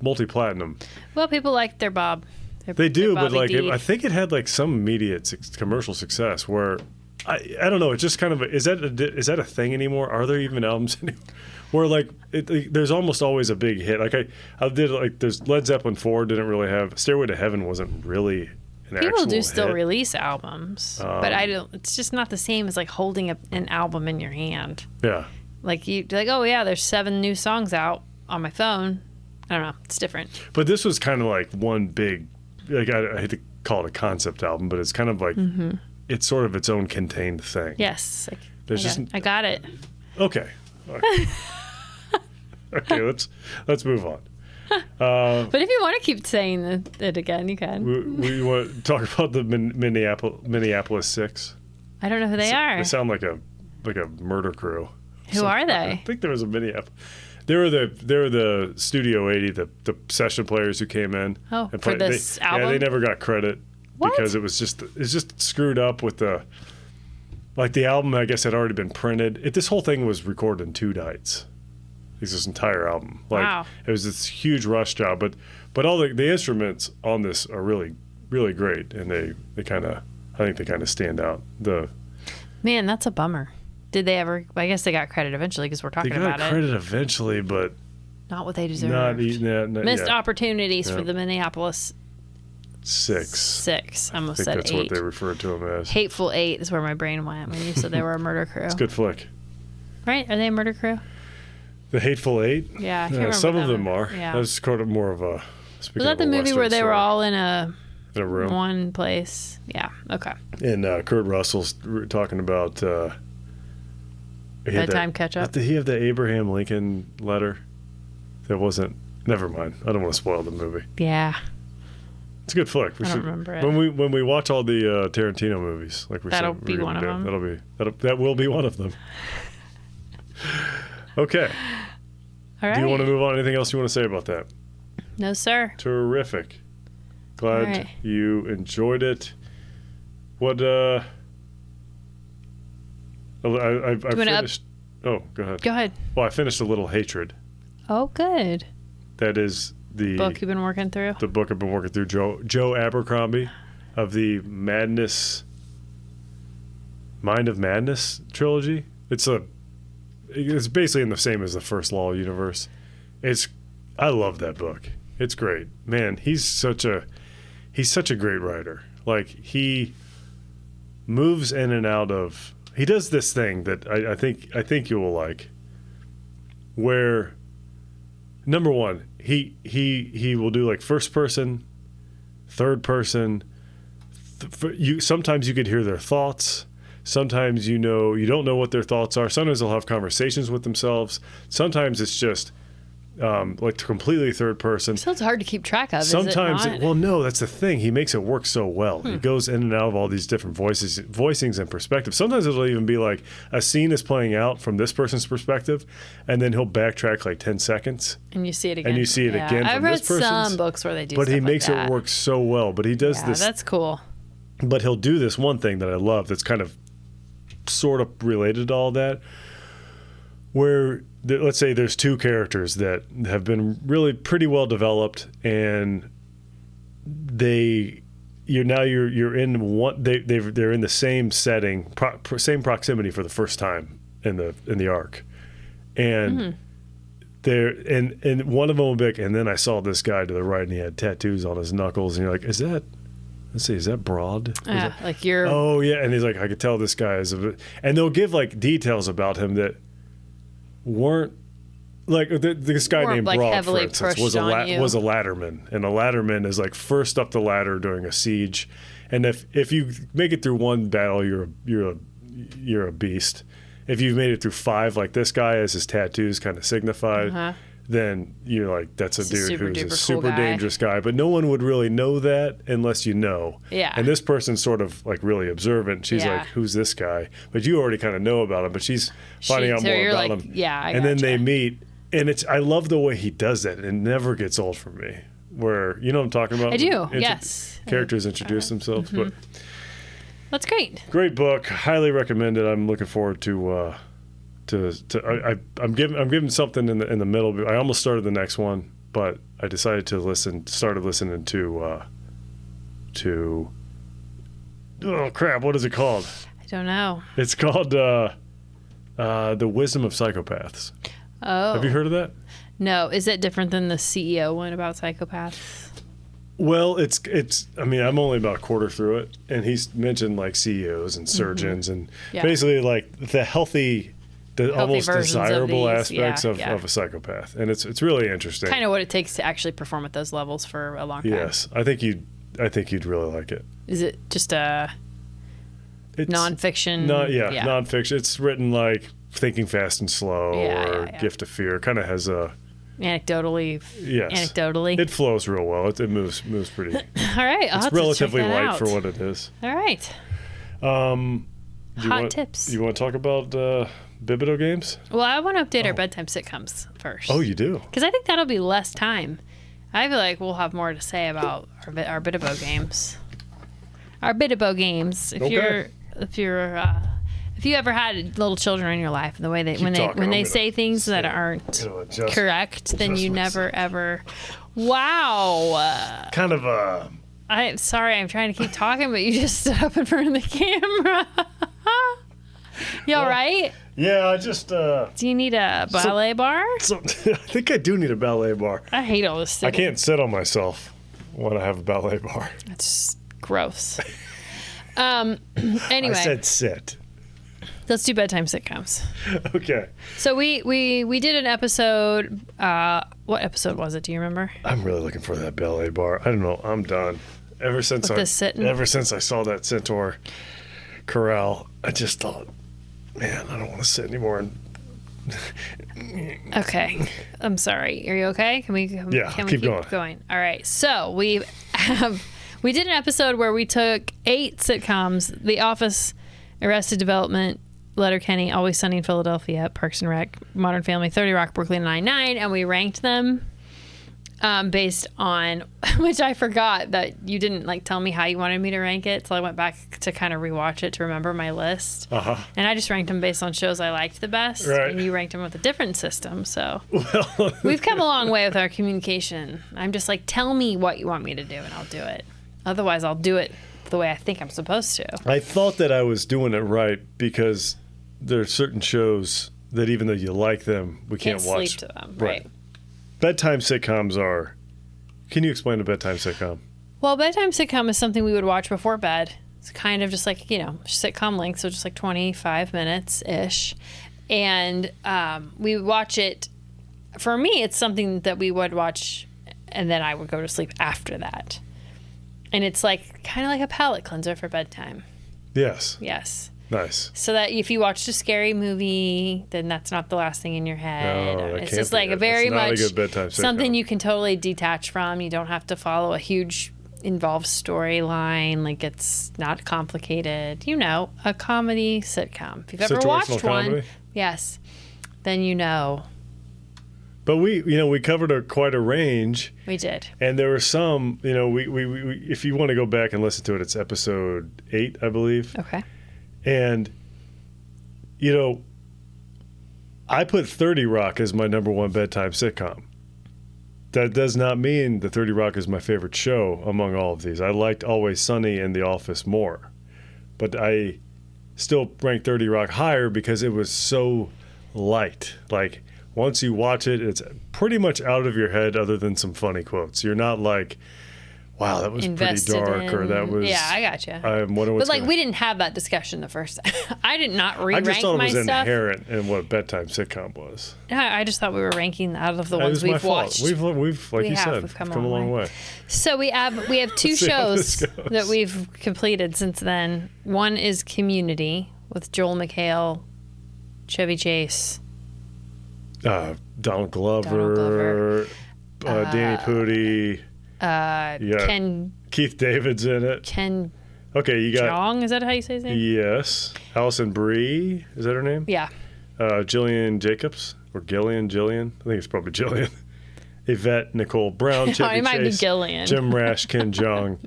multi-platinum. well, people like their Bob. They do, their but Bobby D. I think it had like some immediate commercial success. Where I don't know. It's just kind of is that a thing anymore? Are there even albums anymore? Where like there's almost always a big hit. Like I did like there's Led Zeppelin 4 didn't really have Stairway to Heaven wasn't really an People actual do still hit. release albums, but I don't. It's just not the same as like holding an album in your hand. Yeah. Like oh yeah, there's 7 new songs out on my phone. I don't know. It's different. But this was kind of like one big, like I hate to call it a concept album, but it's kind of like it's sort of its own contained thing. Yes. Like, There's I got it. Okay. Okay, let's move on. But if you want to keep saying it again, you can. We want to talk about the Minneapolis Six. I don't know who they are. They sound like a murder crew. Who are I they? think there was a Minneapolis. They were the Studio 80, the session players who came in. Oh, and for played. this album? Yeah, they never got credit What? because it's just screwed up with the album. I guess had already been printed. This whole thing was recorded in 2 nights. This entire album. Wow. It was this huge rush job, but all the instruments on this are really really great, and I think they kind of stand out. Man, that's a bummer. Did they ever? I guess they got credit eventually because we're talking They got about credit eventually, but Not what they deserved. not Missed yeah. opportunities for Yeah. the Minneapolis Six. Six. I I almost think said that's 8. what they referred to them as. Hateful Eight is where my brain went when you said they were a murder crew. It's a good flick. Right? Are they a murder crew? The Hateful Eight. Yeah, I can't remember some of them. them are. Yeah. That's kind of more of a. Was that the movie where they were all in a room? one place? Yeah. Okay. And Kurt Russell's talking about. Bedtime catch up. Did he have the Abraham Lincoln letter? That wasn't. Never mind. I don't want to spoil the movie. Yeah. It's a good flick. I don't remember it. When we watch all the Tarantino movies, like That'll be one of them. That will be one of them. Okay. All right. Do you want to move on? Anything else you want to say about that? No, sir. Terrific. Glad All right. you enjoyed it. What? I wanna finished. Oh, go ahead. Go ahead. Well, I finished A Little Hatred. Oh, good. That is the Book you've been working through. the book I've been working through. Joe Abercrombie of the Mind of Madness trilogy. It's basically in the same as the First Law universe. I love that book. It's great. Man, he's such a great writer. Like, he moves in and out of. He does this thing that I think you will like, where number one, he will do like first person, third person. Sometimes you could hear their thoughts. Sometimes you don't know what their thoughts are. Sometimes they'll have conversations with themselves. Sometimes it's just like completely third person. So it's hard to keep track of. Sometimes, is it not? well, no, that's the thing. He makes it work so well. He goes in and out of all these different voicings and perspectives. Sometimes it'll even be like a scene is playing out from this person's perspective, and then he'll backtrack like 10 seconds. And you see it again. And you see it again I've from read this person's. some books where they do But stuff he makes like that. it work so well. But he does Yeah, this. that's cool. But he'll do this one thing that I love that's kind of sort of related to all that, where let's say there's two characters that have been really pretty well developed, and you're in one. They're in the same setting, same proximity for the first time in the arc, and and one of them will be like, and then I saw this guy to the right, and he had tattoos on his knuckles, and you're like, is that? Let's see, is that Broad? Like you're. Oh yeah, and he's like, I could tell this guy is and they'll give like details about him that weren't like this guy named like Broad, for instance, was a ladderman, and a ladderman is like first up the ladder during a siege, and if you make it through one battle, you're a beast. If you've made it through 5, like this guy, as his tattoos kind of signified, then you're like, that's a dude who's a super dangerous guy. But no one would really know that unless you know. Yeah. And this person's sort of like really observant. She's like, who's this guy? But you already kind of know about him. But she's finding out more about him. Yeah, and then they meet. And I love the way he does that. It never gets old for me. Where, you know what I'm talking about? I do, yes. Characters introduce themselves. But that's great. Great book. Highly recommended. I'm looking forward to I'm giving something in the middle. I almost started the next one, but I decided to started listening to oh crap, what is it called? I don't know. It's called The Wisdom of Psychopaths. Oh. Have you heard of that? No. Is it different than the CEO one about psychopaths? Well, it's. I mean, I'm only about a quarter through it, and he's mentioned like CEOs and surgeons and basically like the healthy almost desirable aspects of a psychopath, and it's really interesting. Kind of what it takes to actually perform at those levels for a long time. Yes, I think you'd really like it. Is it just a nonfiction? Nonfiction. It's written like Thinking Fast and Slow or Gift of Fear. Kind of has a anecdotally. Yes. Anecdotally. It flows real well. It moves pretty. All right, it's relatively light for what it is. All right. Tips. You want to talk about Bibido games? Well, I want to update our bedtime sitcoms first. Oh, you do? Because I think that'll be less time. I feel like we'll have more to say about our Bidibo games. Our Bidibo games. If you ever had little children in your life, and the way when they say things that aren't correct, then you never ever. Wow. Kind of I'm sorry, I'm trying to keep talking, but you just stood up in front of the camera. You all right? Yeah, I just. Do you need a ballet bar? I think I do need a ballet bar. I hate all this sitting. I can't sit on myself when I have a ballet bar. That's just gross. Anyway. I said sit. Let's do bedtime sitcoms. Okay. So we did an episode. What episode was it? Do you remember? I'm really looking for that ballet bar. I don't know. I'm done. Ever since I saw that Centaur corral, I just thought, man, I don't want to sit anymore. Okay. I'm sorry. Are you okay? Can we keep going? All right. So we did an episode where we took 8 sitcoms: The Office, Arrested Development, Letterkenny, Always Sunny in Philadelphia, Parks and Rec, Modern Family, 30 Rock, Brooklyn Nine-Nine, and we ranked them based on, which I forgot that you didn't tell me how you wanted me to rank it, so I went back to kind of rewatch it to remember my list. And I just ranked them based on shows I liked the best, and you ranked them with a different system. So we've come a long way with our communication. I'm just like, tell me what you want me to do, and I'll do it. Otherwise, I'll do it the way I think I'm supposed to. I thought that I was doing it right because there are certain shows that even though you like them, we can't watch. Sleep to them, right? Bedtime sitcoms are. Can you explain a bedtime sitcom? Well, bedtime sitcom is something we would watch before bed. It's kind of just like, sitcom length, so just like 25 minutes-ish. And we watch it. For me, it's something that we would watch, and then I would go to sleep after that. And it's kind of like a palate cleanser for bedtime. Yes. Yes. Nice. So that if you watched a scary movie, then that's not the last thing in your head. No, it's just like a very much a good bedtime something you can totally detach from. You don't have to follow a huge involved storyline. It's not complicated. A comedy sitcom. If you've ever watched one, yes, then you know. But we covered quite a range. We did. And there were some, we if you want to go back and listen to it, it's episode 8, I believe. Okay. And, I put 30 Rock as my number one bedtime sitcom. That does not mean that 30 Rock is my favorite show among all of these. I liked Always Sunny and The Office more. But I still rank 30 Rock higher because it was so light. Like, once you watch it, it's pretty much out of your head other than some funny quotes. You're not like, wow, that was Invested pretty dark, or that was... Yeah, I got you. But we didn't have that discussion the first time. I did not re-rank my stuff. I just thought it was inherent in what bedtime sitcom was. I just thought we were ranking out of the ones we've watched. We've like you said, come a long way. So we have 2 shows that we've completed since then. One is Community with Joel McHale, Chevy Chase, Donald Glover, Danny Pudi. Keith David's in it. Okay, you got Jong, is that how you say his name? Yes. Alison Brie, is that her name? Yeah. Jillian Jacobs or Gillian. I think it's probably Jillian. Yvette Nicole Brown, Chevy it might Chase, be Gillian. Jim Rash, Ken Jeong,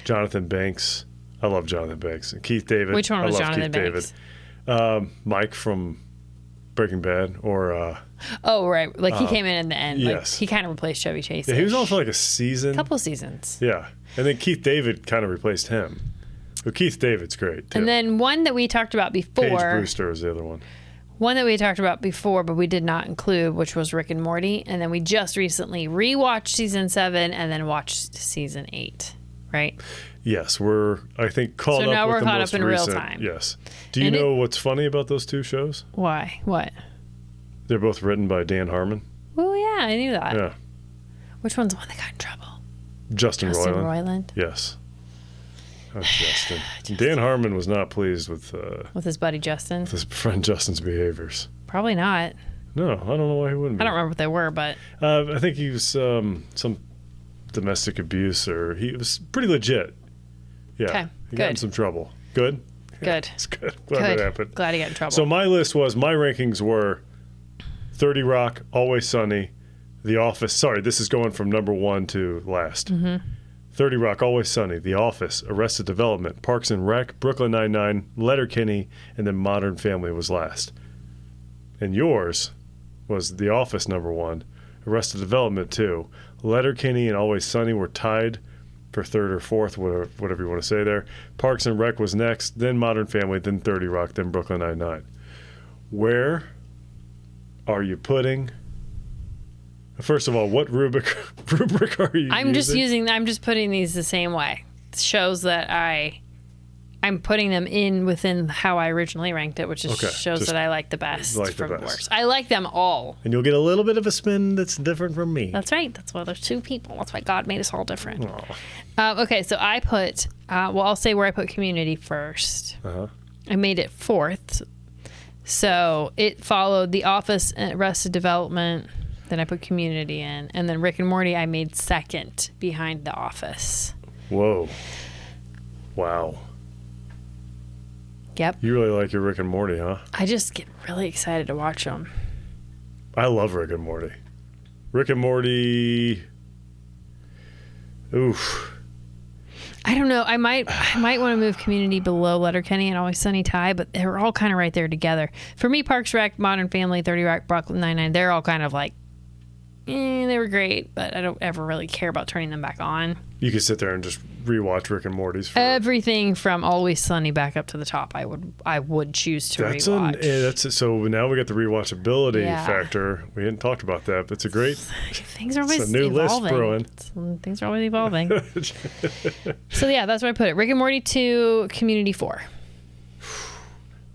Jonathan Banks. I love Jonathan Banks. And Keith David. Which one was Jonathan Banks? Mike from Breaking Bad, or oh right, like he came in the end. Yes, like, he kind of replaced Chevy Chase. Yeah, he was on for like a couple seasons. Yeah, and then Keith David kind of replaced him. But Keith David's great too. And then one that we talked about before, Paige Brewster was the other one. One that we talked about before, but we did not include, which was Rick and Morty. And then we just recently rewatched season 7 and then watched season 8. Right? Yes, I think caught up. So now with we're the caught most up in recent, real time. Yes. Do you know what's funny about those 2 shows? Why? What? They're both written by Dan Harmon. Oh yeah, I knew that. Yeah. Which one's the one that got in trouble? Justin Roiland. Yes. Oh, Justin. Dan Harmon was not pleased with his buddy Justin. With his friend Justin's behaviors. Probably not. No, I don't know why he wouldn't be. I don't remember what they were, but I think he was some domestic abuse, or he was pretty legit. Yeah. Okay. He got in some trouble. Good? Good. It's good. Glad that happened. Glad he got in trouble. So my rankings were 30 Rock, Always Sunny, The Office. Sorry, this is going from number 1 to last. 30 Rock, Always Sunny, The Office, Arrested Development, Parks and Rec, Brooklyn Nine-Nine, Letterkenny, and then Modern Family was last. And yours was The Office number 1, Arrested Development 2, Letterkenny and Always Sunny were tied for 3rd or 4th, whatever you want to say there. Parks and Rec was next, then Modern Family, then 30 Rock, then Brooklyn Nine-Nine. Where are you putting? First of all, what rubric are you using? I'm just putting these the same way. Shows that I'm putting them within how I originally ranked it, which is shows that I like the best from the worst. I like them all. And you'll get a little bit of a spin that's different from me. That's right. That's why there's 2 people. That's why God made us all different. Okay, so I put, I'll say where I put Community first. I made it 4th. So it followed The Office and Arrested Development. Then I put Community in. And then Rick and Morty I made 2nd behind The Office. Whoa. Wow. Yep. You really like your Rick and Morty, huh? I just get really excited to watch them. I love Rick and Morty. Rick and Morty... Oof. I don't know. I might want to move Community below Letterkenny and Always Sunny tie, but they're all kind of right there together. For me, Parks Rec, Modern Family, 30 Rock, Brooklyn Nine-Nine, they're all kind of like, they were great, but I don't ever really care about turning them back on. You could sit there and just rewatch Rick and Morty's. Everything from Always Sunny back up to the top, I would choose to rewatch. So now we got the rewatchability factor. We hadn't talked about that, but it's a great. Things are always it's a new evolving. List brewing. Things are always evolving. So yeah, that's where I put it. Rick and Morty 2, Community 4.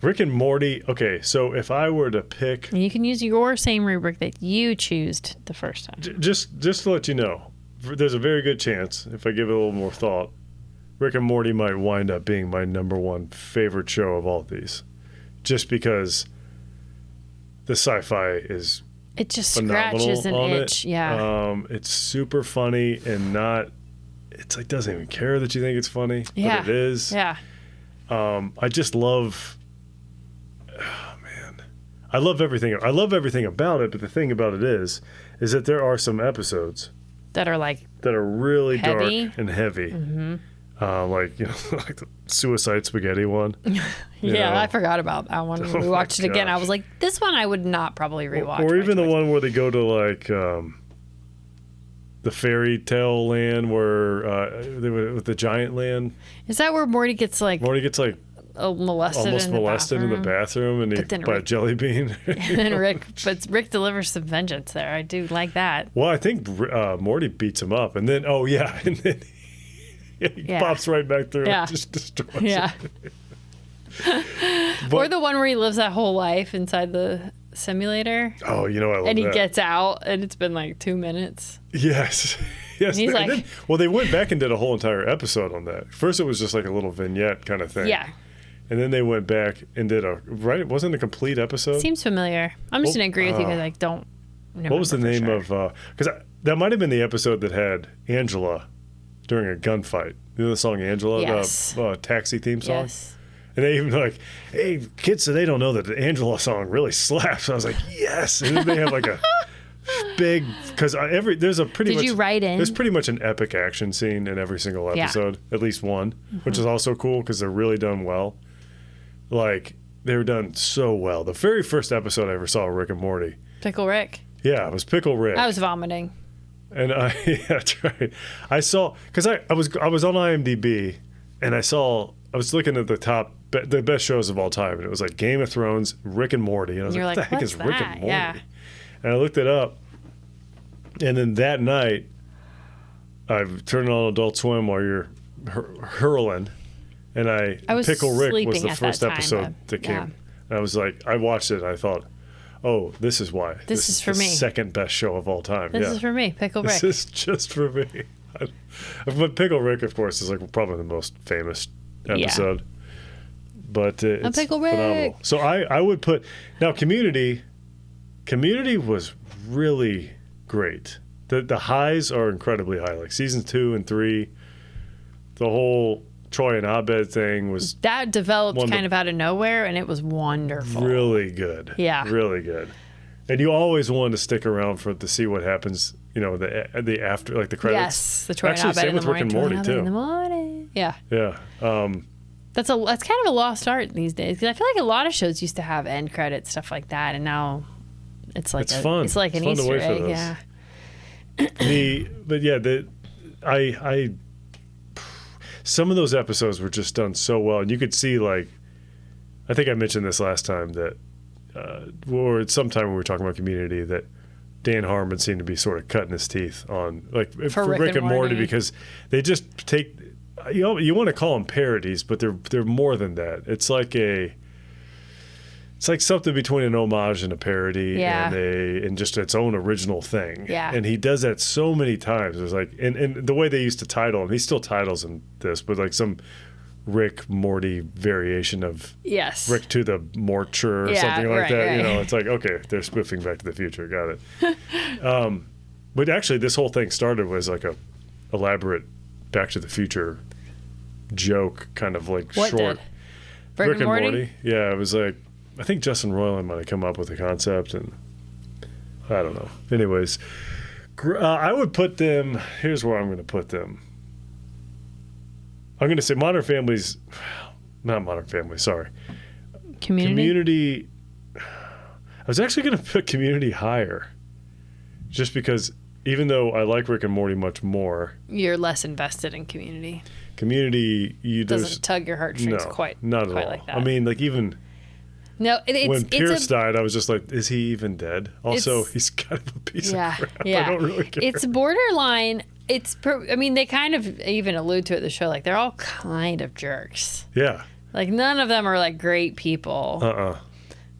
Rick and Morty. Okay, so if I were to pick, and you can use your same rubric that you chose the first time. Just to let you know, there's a very good chance, if I give it a little more thought, Rick and Morty might wind up being my number 1 favorite show of all of these, just because the sci-fi is it just scratches an itch. Yeah, it's super funny and not. It's like doesn't even care that you think it's funny. Yeah, but it is. Yeah. I just love. Oh man, I love everything. I love everything about it, but the thing about it is that there are some episodes that are like that are really heavy. dark and heavy. Mm-hmm. Like, you know, like the Suicide Spaghetti one. Yeah, I forgot about that one. When we watched it again, I was like, this one I would not probably rewatch. Or even the one where they go to like the fairy tale land where they were with the giant land. Is that where Morty gets like molested almost molested in the bathroom and by a jelly bean? And Rick delivers some vengeance there. I do like that. Well, I think Morty beats him up, and then and then he pops right back through and just destroys it. Or the one where he lives that whole life inside the simulator. Oh, you know, I love that. And he gets out, and it's been like 2 minutes. Yes. And he's like, they went back and did a whole entire episode on that. First, it was just like a little vignette kind of thing. Yeah. And then they went back and did it wasn't a complete episode? Seems familiar. I'm just going to agree with you because I don't remember. What was the name of, because that might have been the episode that had Angela during a gunfight. You know the song Angela? Yes. The taxi theme song? Yes. And they even like, hey, kids, so they don't know that the Angela song really slaps. I was like, yes. And then they have like a big, because there's a pretty much. Did you write in? There's pretty much an epic action scene in every single episode, at least one, which is also cool because they're really done well. Like, they were done so well. The very first episode I ever saw of Rick and Morty. Pickle Rick? Yeah, it was Pickle Rick. I was vomiting. And yeah, that's right. I saw, because I was on IMDb, and I was looking at the best shows of all time, and it was like Game of Thrones, Rick and Morty, and I was like, what the heck is Rick and Morty? Yeah. And I looked it up, and then that night, I turned on Adult Swim while you're hurling, and Pickle Rick was the first episode that came. And I was like, I watched it, and I thought, oh, this is why. This is for the me. Second best show of all time. This is for me, Pickle Rick. This is just for me. But Pickle Rick, of course, is like probably the most famous episode. Yeah. But it's Pickle Rick. Phenomenal. So I would put now Community was really great. The highs are incredibly high. Like seasons 2 and 3, the whole Troy and Abed thing was that developed kind of out of nowhere, and it was wonderful. Really good. Yeah. Really good. And you always wanted to stick around to see what happens. You know, the after, like the credits. Yes, the Troy and Abed same in the with Rick and Morty too. In the morning. Yeah. Yeah. That's kind of a lost art these days because I feel like a lot of shows used to have end credits, stuff like that, and now it's like fun. It's like an Easter egg. Yeah. Some of those episodes were just done so well, and you could see, like, I think I mentioned this last time that, or sometime when we were talking about Community, that Dan Harmon seemed to be sort of cutting his teeth on, like, for Rick and Morty, because they just take, you want to call them parodies, but they're more than that. It's like something between an homage and a parody, and just its own original thing. Yeah. And he does that so many times. It was like, and the way they used to title him, he still titles him this, but like some Rick Morty variation of Rick to the Morture or something like that. Right. You know, it's like, okay, they're spoofing Back to the Future. Got it. But actually, this whole thing started was like a elaborate Back to the Future joke, kind of like what short. Did? Rick and Morty? Yeah, it was like, I think Justin Roiland might have come up with the concept, and I don't know. Anyways, I would put them, here's where I'm going to put them. I'm going to say not Modern Family, sorry. Community. I was actually going to put Community higher, just because even though I like Rick and Morty much more, you're less invested in Community. Community, doesn't tug your heartstrings quite. Not at all. Like that. I mean, like even. No, when Pierce died, I was just like, is he even dead? Also, he's kind of a piece of crap. Yeah. I don't really care. It's borderline. They kind of even allude to it in the show. Like, they're all kind of jerks. Yeah. Like, none of them are, like, great people.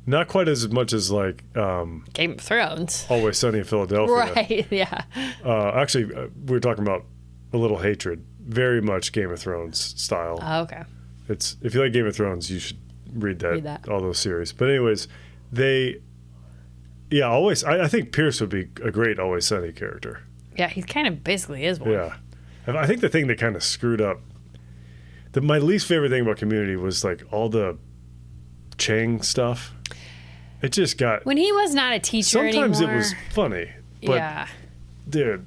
Not quite as much as, like... Game of Thrones. Always Sunny in Philadelphia. Right, yeah. Actually, we were talking about A Little Hatred. Very much Game of Thrones style. Oh, okay. If you like Game of Thrones, you should... Read that, all those series. But anyways, I think Pierce would be a great Always Sunny character. Yeah, he kind of basically is one. Yeah. And I think the thing that kind of screwed up, my least favorite thing about Community was like all the Chang stuff. It just got... When he was not a teacher Sometimes anymore. it was funny. But, Yeah. dude,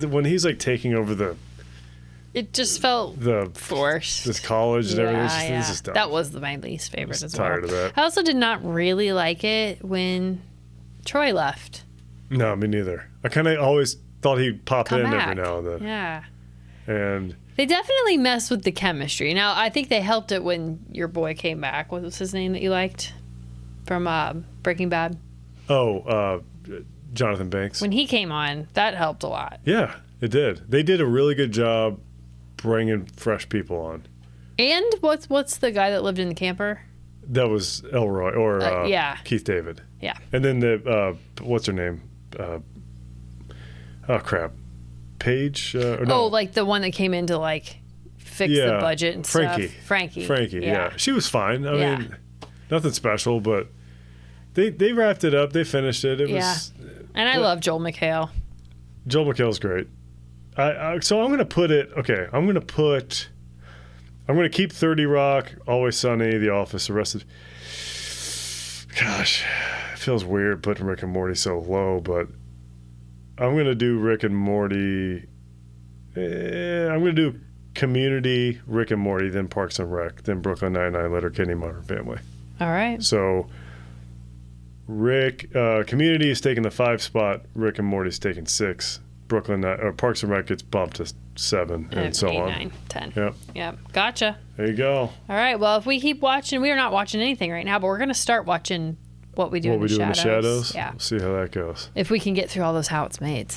when he's like taking over It just felt forced. this college and everything, it's just dumb. That was my least favorite as well. Tired of that. I also did not really like it when Troy left. No, me neither. I kind of always thought he'd pop Come in back. every now and then. Yeah. And They definitely messed with the chemistry. Now, I think they helped it when your boy came back. What was his name that you liked from Breaking Bad? Jonathan Banks. When he came on, that helped a lot. Yeah, it did. They did a really good job bringing fresh people on. And what's the guy that lived in the camper? That was Elroy or yeah. Keith David. Yeah. And then the what's her name? Oh crap, Paige. Or no. Oh, like the one that came in to like fix the budget and Frankie. stuff. Frankie. Yeah, she was fine. I mean, nothing special, but they wrapped it up. They finished it. It was. And I love Joel McHale. Joel McHale's great. So I'm gonna put it. Okay, I'm gonna keep 30 Rock, Always Sunny, The Office, the rest of. Gosh, it feels weird putting Rick and Morty so low, but I'm gonna do Rick and Morty. I'm gonna do Community, Rick and Morty, then Parks and Rec, then Brooklyn Nine-Nine, Letterkenny, Modern Family. All right. So Community is taking the 5 spot. Rick and Morty's taking 6. Parks and Rec gets bumped to 7, and so 8, on. 9, 10. Yep. Gotcha. There you go. All right. Well, if we keep watching, we are not watching anything right now, but we're going to start watching What We Do in the Shadows. Yeah. We'll see how that goes. If we can get through all those How It's Made.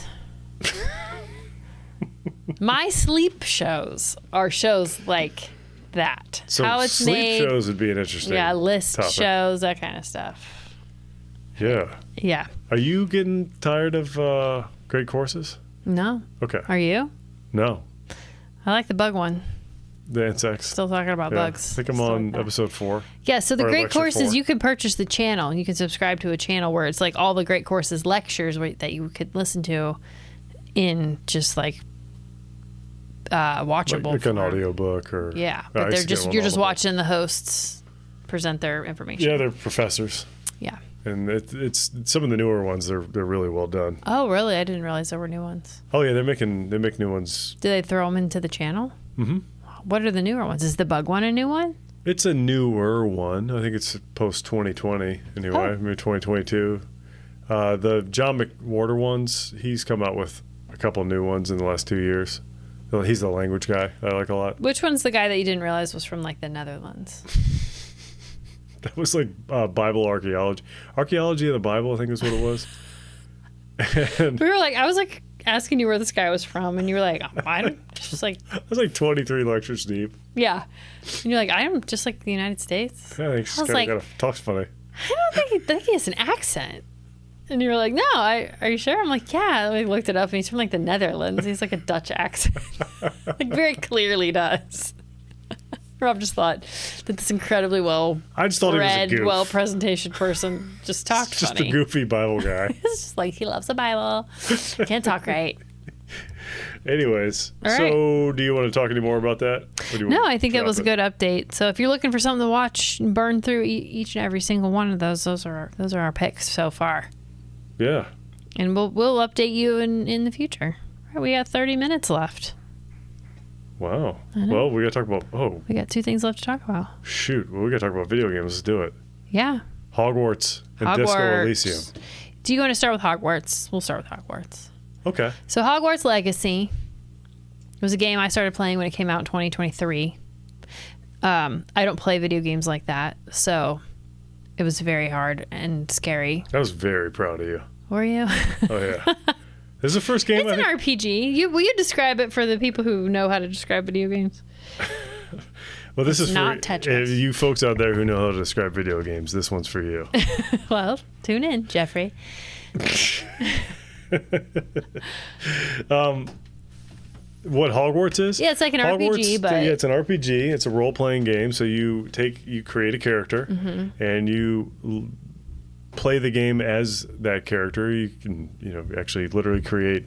My sleep shows are shows like that. So How It's sleep Made. shows would be an interesting list topic. shows, that kind of stuff. Yeah. Yeah. Are you getting tired of Great Courses? No. Okay. Are you? No. I like the bug one. The insects. Still talking about bugs. I think I'm Still on like that. episode 4. Yeah, so the Or Great lecture Courses, 4. you can purchase the channel. You can subscribe to a channel where it's like all the Great Courses lectures that you could listen to in just like watchable Like an form. audiobook or... Yeah, I but used to get one you're just audible. watching the hosts present their information. Yeah, they're professors. Yeah. And it's some of the newer ones. They're really well done. Oh, really? I didn't realize there were new ones. Oh yeah, they make new ones. Do they throw them into the channel? Mm-hmm. What are the newer ones? Is the bug one a new one? It's a newer one. I think it's post 2020 anyway, maybe 2022. The John McWhorter ones, he's come out with a couple new ones in the last 2 years. He's the language guy that I like a lot. Which one's the guy that you didn't realize was from like the Netherlands? That was like Bible archaeology. Archaeology of the Bible, I think is what it was. And We were like, I was like asking you where this guy was from, and you were like, I don't. Just like, I was like 23 lectures deep. yeah, and you're like, I'm just like the United States. I think he's I was like- talks funny. I don't think he has an accent. And you were like, no, are you sure? I'm like, yeah. We looked it up, and he's from like the Netherlands. He's like a Dutch accent, like very clearly does. Rob just thought that this incredibly I just thought he was a read, goof. well presentation person just talked Just funny. a goofy Bible guy. It's just like he loves the Bible, can't talk right. Anyways, All right. so do you want to talk any more about that? Or do you No, want to I think that drop was a it? good update. So if you're looking for something to watch and burn through each and every single one of those are our picks so far. Yeah. And we'll update you in the future. All right, we got 30 minutes left. Wow. Well, we got to talk about... Oh, We got 2 things left to talk about. shoot. Well, we got to talk about video games. Let's do it. Yeah. Hogwarts and Disco Elysium. Do you want to start with Hogwarts? We'll start with Hogwarts. Okay. So Hogwarts Legacy was a game I started playing when it came out in 2023. I don't play video games like that, so it was very hard and scary. I was very proud of you. Were you? Oh, yeah. This is the first game It's an RPG. Will you describe it for the people who know how to describe video games? Well, this is not for Tetris. you folks out there who know how to describe video games. This one's for you. Well, tune in, Jeffrey. What Hogwarts is? Yeah, it's like an RPG, but yeah, it's an RPG. It's a role-playing game. So you create a character, Mm-hmm. and you play the game as that character. You can actually literally create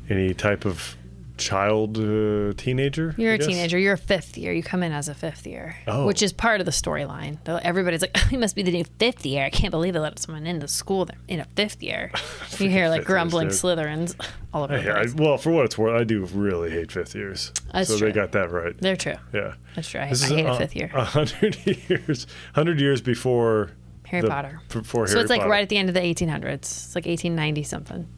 any type of teenager. You're I a guess? teenager. You're a fifth year. You come in as a fifth year, which is part of the storyline. Everybody's like, "He must be the new fifth year. I can't believe they let someone into school in a fifth year." You hear like grumbling Slytherins all over the place. Well, for what it's worth, I do really hate fifth years. That's so true. They got that right. They're true. Yeah, that's true. I hate a fifth year. 100 years before Harry Potter. Before Harry So it's like Potter. right at the end of the 1800s. It's like 1890 something.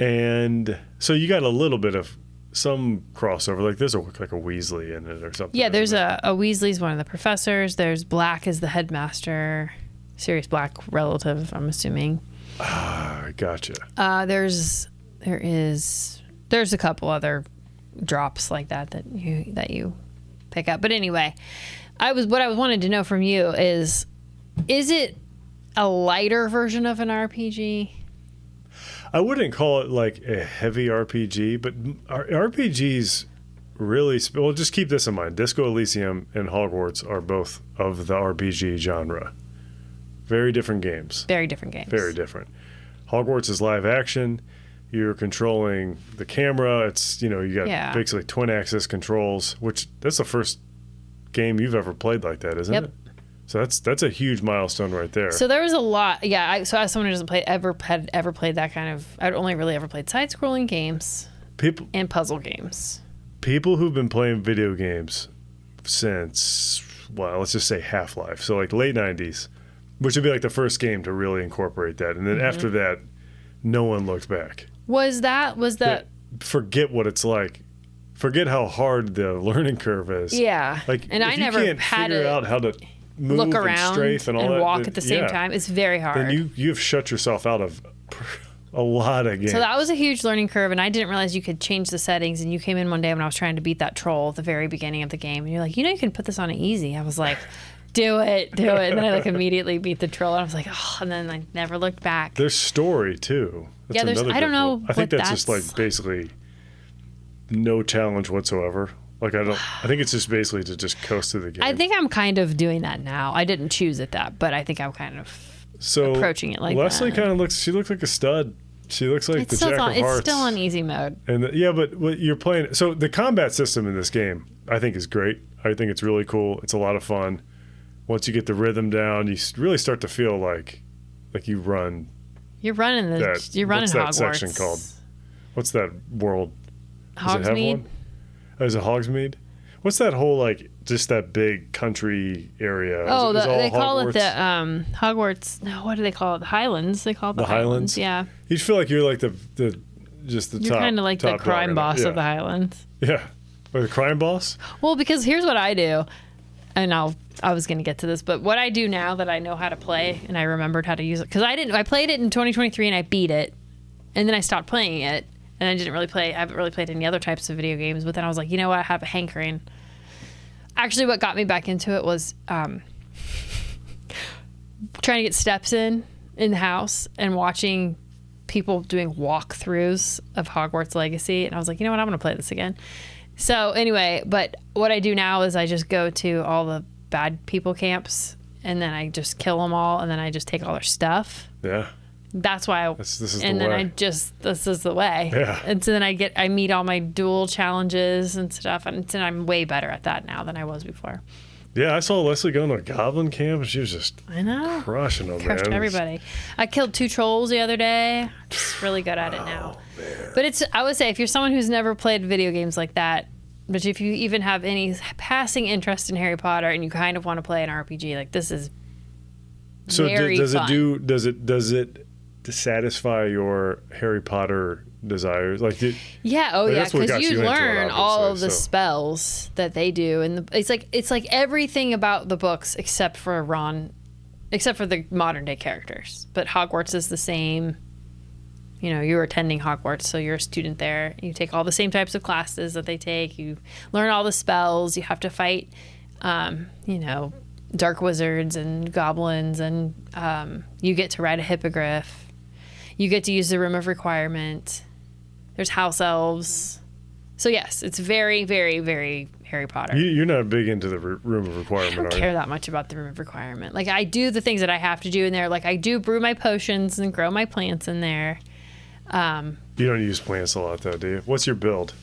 And so you got a little bit of some crossover. Like there's like a Weasley in it or something. Yeah, there's a Weasley's one of the professors. There's Black as the headmaster. Sirius Black relative, I'm assuming. Ah, gotcha. There's a couple other drops like that you pick up. But anyway, what I wanted to know from you is it a lighter version of an RPG? I wouldn't call it like a heavy RPG, but RPGs really... Well, just keep this in mind. Disco Elysium and Hogwarts are both of the RPG genre. Very different games. Very different games. Very different. Hogwarts is live action. You're controlling the camera. It's, you got basically twin axis controls, which that's the first game you've ever played like that, isn't it? So that's a huge milestone right there. So there was a lot. Yeah. So as someone who doesn't ever played that kind of, I'd only really ever played side-scrolling games and puzzle games. People who've been playing video games since, well, let's just say Half-Life. So like late 90s, which would be like the first game to really incorporate that. And then after that, no one looked back. Was that? Forget what it's like. Forget how hard the learning curve is. Yeah. Like, and if I never you can't had figure out how to move look around and strafe and all that, walk at the same time. It's very hard. Then you've shut yourself out of a lot of games. So that was a huge learning curve, and I didn't realize you could change the settings. And you came in one day when I was trying to beat that troll at the very beginning of the game, and you're like, you can put this on easy. I was like, do it. And then I like immediately beat the troll, and I was like, oh, and then I never looked back. There's story too. That's I don't know. I think that's just like basically no challenge whatsoever. Like I think it's just basically to just coast through the game. I think I'm kind of doing that now. I didn't choose it but I think I'm kind of approaching it like Leslie that. kind of looks like a stud. She looks like the Jack of Hearts. It's still on easy mode. And but what you're playing. So the combat system in this game, I think, is great. I think it's really cool. It's a lot of fun. Once you get the rhythm down, you really start to feel like you run. You're running what's Hogwarts. That section called? What's that world? Hogsmeade. Is it Hogsmeade? What's that whole just that big country area? Oh, they call Hogwarts? it the Hogwarts. No, what do they call it? The Highlands. They call it the Highlands. Yeah. You feel like you're like the You're kind of like the crime boss of the Highlands. Yeah, or the crime boss. Well, because here's what I do, and I was going to get to this, but what I do now that I know how to play and I remembered how to use it, because I played it in 2023 and I beat it, and then I stopped playing it. And I haven't really played any other types of video games, but then I was like, you know what, I have a hankering. Actually, what got me back into it was trying to get steps in the house and watching people doing walkthroughs of Hogwarts Legacy. And I was like, you know what, I'm going to play this again. So anyway, but what I do now is I just go to all the bad people camps, and then I just kill them all, and then I just take all their stuff. Yeah. That's why this is and the then way. this is the way. Yeah. And so then I meet all my duel challenges and stuff, and so I'm way better at that now than I was before. Yeah, I saw Leslie going to a goblin camp, and she was just crushing them, Crushed man. everybody. I killed 2 trolls the other day. Just really good at it now. Man. But I would say if you're someone who's never played video games like that, but if you even have any passing interest in Harry Potter and you kind of want to play an RPG, like this is very fun. Does it to satisfy your Harry Potter desires? Yeah, that's what because got you into it, learn all of the so. spells that they do, and it's like everything about the books except for the modern day characters. But Hogwarts is the same. You're attending Hogwarts, so you're a student there. You take all the same types of classes that they take. You learn all the spells. You have to fight, dark wizards and goblins, and you get to ride a hippogriff. You get to use the Room of Requirement. There's house elves. So yes, it's very, very, very Harry Potter. You're not big into the Room of Requirement, I don't care that much about the Room of Requirement. Like, I do the things that I have to do in there. Like, I do brew my potions and grow my plants in there. You don't use plants a lot, though, do you? What's your build?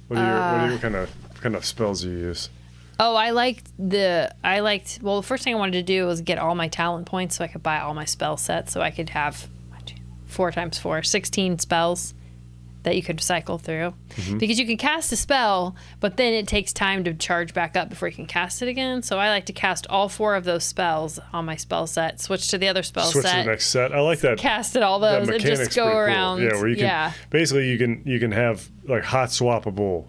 What are your kind of spells you use? Oh, well, the first thing I wanted to do was get all my talent points so I could buy all my spell sets so I could have 4 times 4, 16 spells that you could cycle through. Because you can cast a spell, but then it takes time to charge back up before you can cast it again. So I like to cast all 4 of those spells on my spell set, switch to the other spell set. Switch to the next set. I like that. Cast it all those and just go around. Cool. Yeah, where you can basically you can have like hot swappable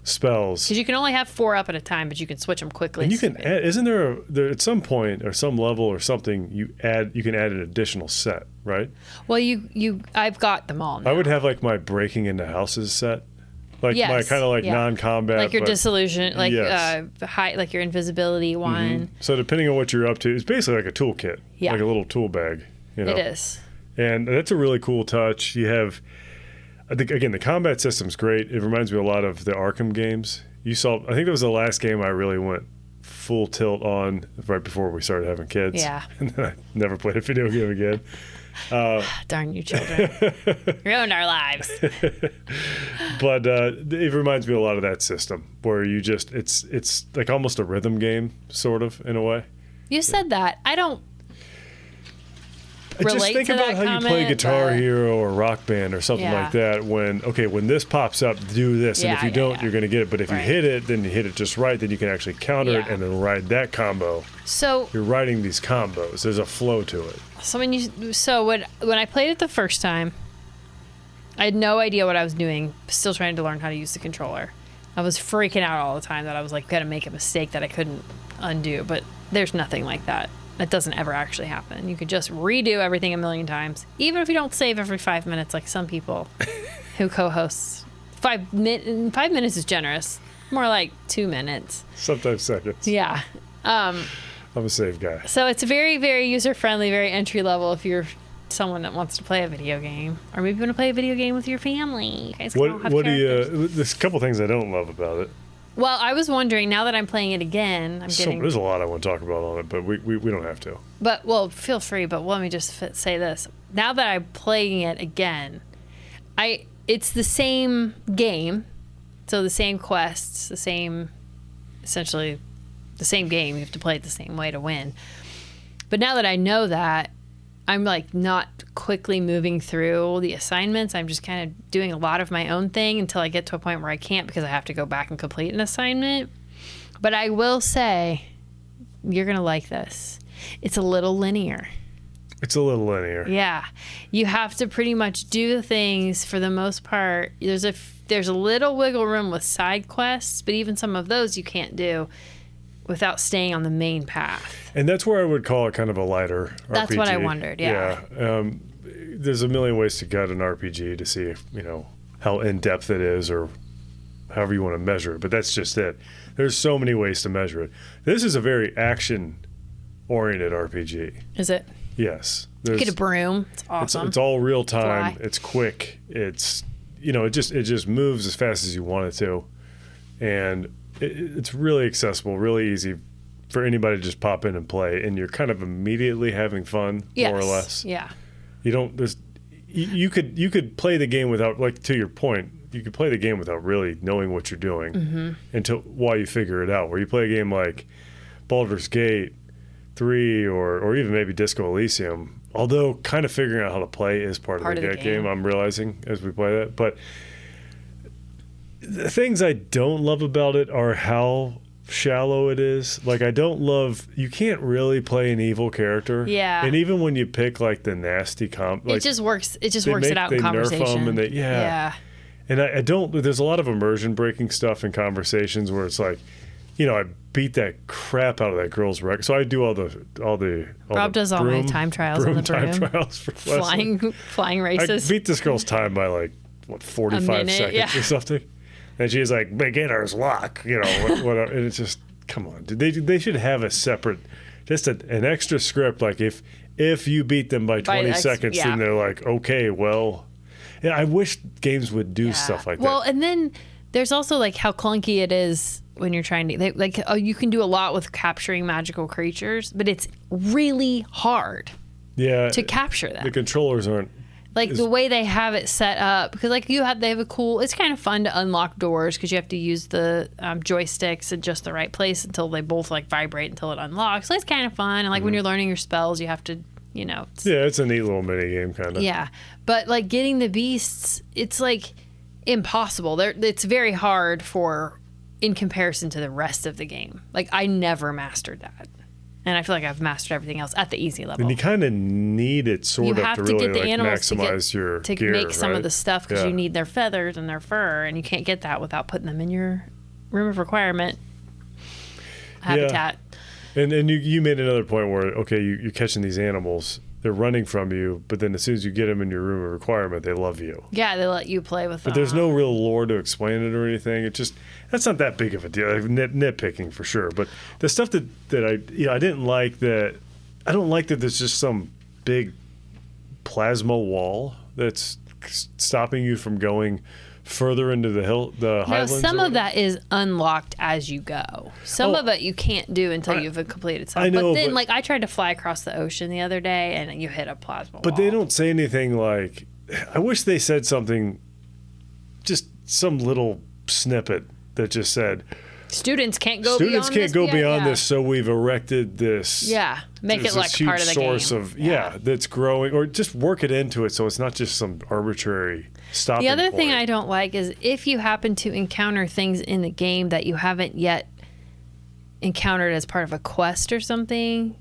spells. Because you can only have 4 up at a time, but you can switch them quickly. And you can add, isn't there at some point or some level or something you can add an additional set, right? Well, I've got them all now. I would have like my breaking into houses set, like my kind of like non-combat, like your dissolution, like like your invisibility one. So depending on what you're up to, it's basically like a toolkit, like a little tool bag. You know? It is, and that's a really cool touch. You have. I think, again, the combat system's great. It reminds me a lot of the Arkham games. I think that was the last game I really went full tilt on right before we started having kids. Yeah. And then I never played a video game again. Darn you children. Ruined our lives. But it reminds me a lot of that system where you just, it's like almost a rhythm game, sort of, in a way. You said that. I don't relate just think to about that how you play Guitar Hero or Rock Band or something like that. When this pops up, do this, and if you don't, you're going to get it. But if you hit it, then you hit it just right, then you can actually counter it and then ride that combo. So you're riding these combos. There's a flow to it. So when I played it the first time, I had no idea what I was doing. Still trying to learn how to use the controller. I was freaking out all the time that I was like going to make a mistake that I couldn't undo. But there's nothing like that. That doesn't ever actually happen. You could just redo everything a million times, even if you don't save every 5 minutes, like some people who co-hosts. 5 minutes is generous. More like 2 minutes. Sometimes seconds. Yeah. I'm a save guy. So it's very, very user-friendly, very entry-level if you're someone that wants to play a video game. Or maybe you want to play a video game with your family. You guys can all have characters. There's a couple things I don't love about it. Well, I was wondering, now that I'm playing it again, there's a lot I want to talk about on it, but we don't have to. But, well, feel free, but let me just say this. Now that I'm playing it again, it's the same game, so the same quests, essentially the same game. You have to play it the same way to win. But now that I know that, I'm like not quickly moving through the assignments. I'm just kind of doing a lot of my own thing until I get to a point where I can't because I have to go back and complete an assignment. But I will say, you're going to like this. It's a little linear. It's a little linear. Yeah. You have to pretty much do things for the most part. There's a little wiggle room with side quests, but even some of those you can't do without staying on the main path. And that's where I would call it kind of a lighter RPG. That's what I wondered, yeah. There's a million ways to gut an RPG to see if, how in-depth it is or however you want to measure it, but that's just it. There's so many ways to measure it. This is a very action-oriented RPG. Is it? Yes. You get a broom. It's awesome. It's all real time. It's quick. It's, it just moves as fast as you want it to. And it's really accessible, really easy for anybody to just pop in and play, and you're kind of immediately having fun, more or less. Yeah. You could play the game without, like, to your point, you could play the game without really knowing what you're doing while you figure it out. Where you play a game like Baldur's Gate 3 or even maybe Disco Elysium, although kind of figuring out how to play is part of the game, I'm realizing as we play that. But the things I don't love about it are how shallow it is. Like, I don't love, you can't really play an evil character. Yeah. And even when you pick like the nasty it just works it out in conversation. Nerf them and yeah. And I don't, there's a lot of immersion breaking stuff in conversations where it's like, I beat that crap out of that girl's record. So I do all the Rob does all my time trials on the broom. Time trials for flying races. I beat this girl's time by like 45 seconds or something. And she's like, beginner's luck, whatever. And it's just, come on. They should have a separate, just an extra script. Like if you beat them by 20 seconds, then they're like, okay, well. Yeah, I wish games would do stuff like that. Well, and then there's also like how clunky it is when you're trying to, you can do a lot with capturing magical creatures, but it's really hard to capture them. The controllers aren't Like the way they have it set up, because like they have a cool. It's kind of fun to unlock doors because you have to use the joysticks at just the right place until they both like vibrate until it unlocks. So it's kind of fun. And like when you're learning your spells, you have to, it's a neat little mini game kind of. Yeah, but like getting the beasts, it's like impossible. It's very hard in comparison to the rest of the game. Like I never mastered that. And I feel like I've mastered everything else at the easy level. And you kind of need it to really get the like animals maximize your to gear, make some right? of the stuff because you need their feathers and their fur, and you can't get that without putting them in your room of requirement habitat. Yeah. And you made another point where, okay, you're catching these animals, they're running from you, but then as soon as you get them in your room of requirement, they love you. Yeah, they let you play with them. But there's no real lore to explain it or anything. It just, that's not that big of a deal. Nitpicking for sure. But the stuff that I didn't like that, I don't like that there's just some big plasma wall that's stopping you from going further into the highlands. Some of that is unlocked as you go. Some of it you can't do until you've completed something. I know, but then, like, I tried to fly across the ocean the other day, and you hit a plasma wall. But they don't say anything like, I wish they said something, just some little snippet that just said, Students can't go beyond this, so we've erected this. Yeah, make it like part of the source game. Of that's growing, or just work it into it so it's not just some arbitrary stopping The other point. thing I don't like is if you happen to encounter things in the game that you haven't yet encountered as part of a quest or something,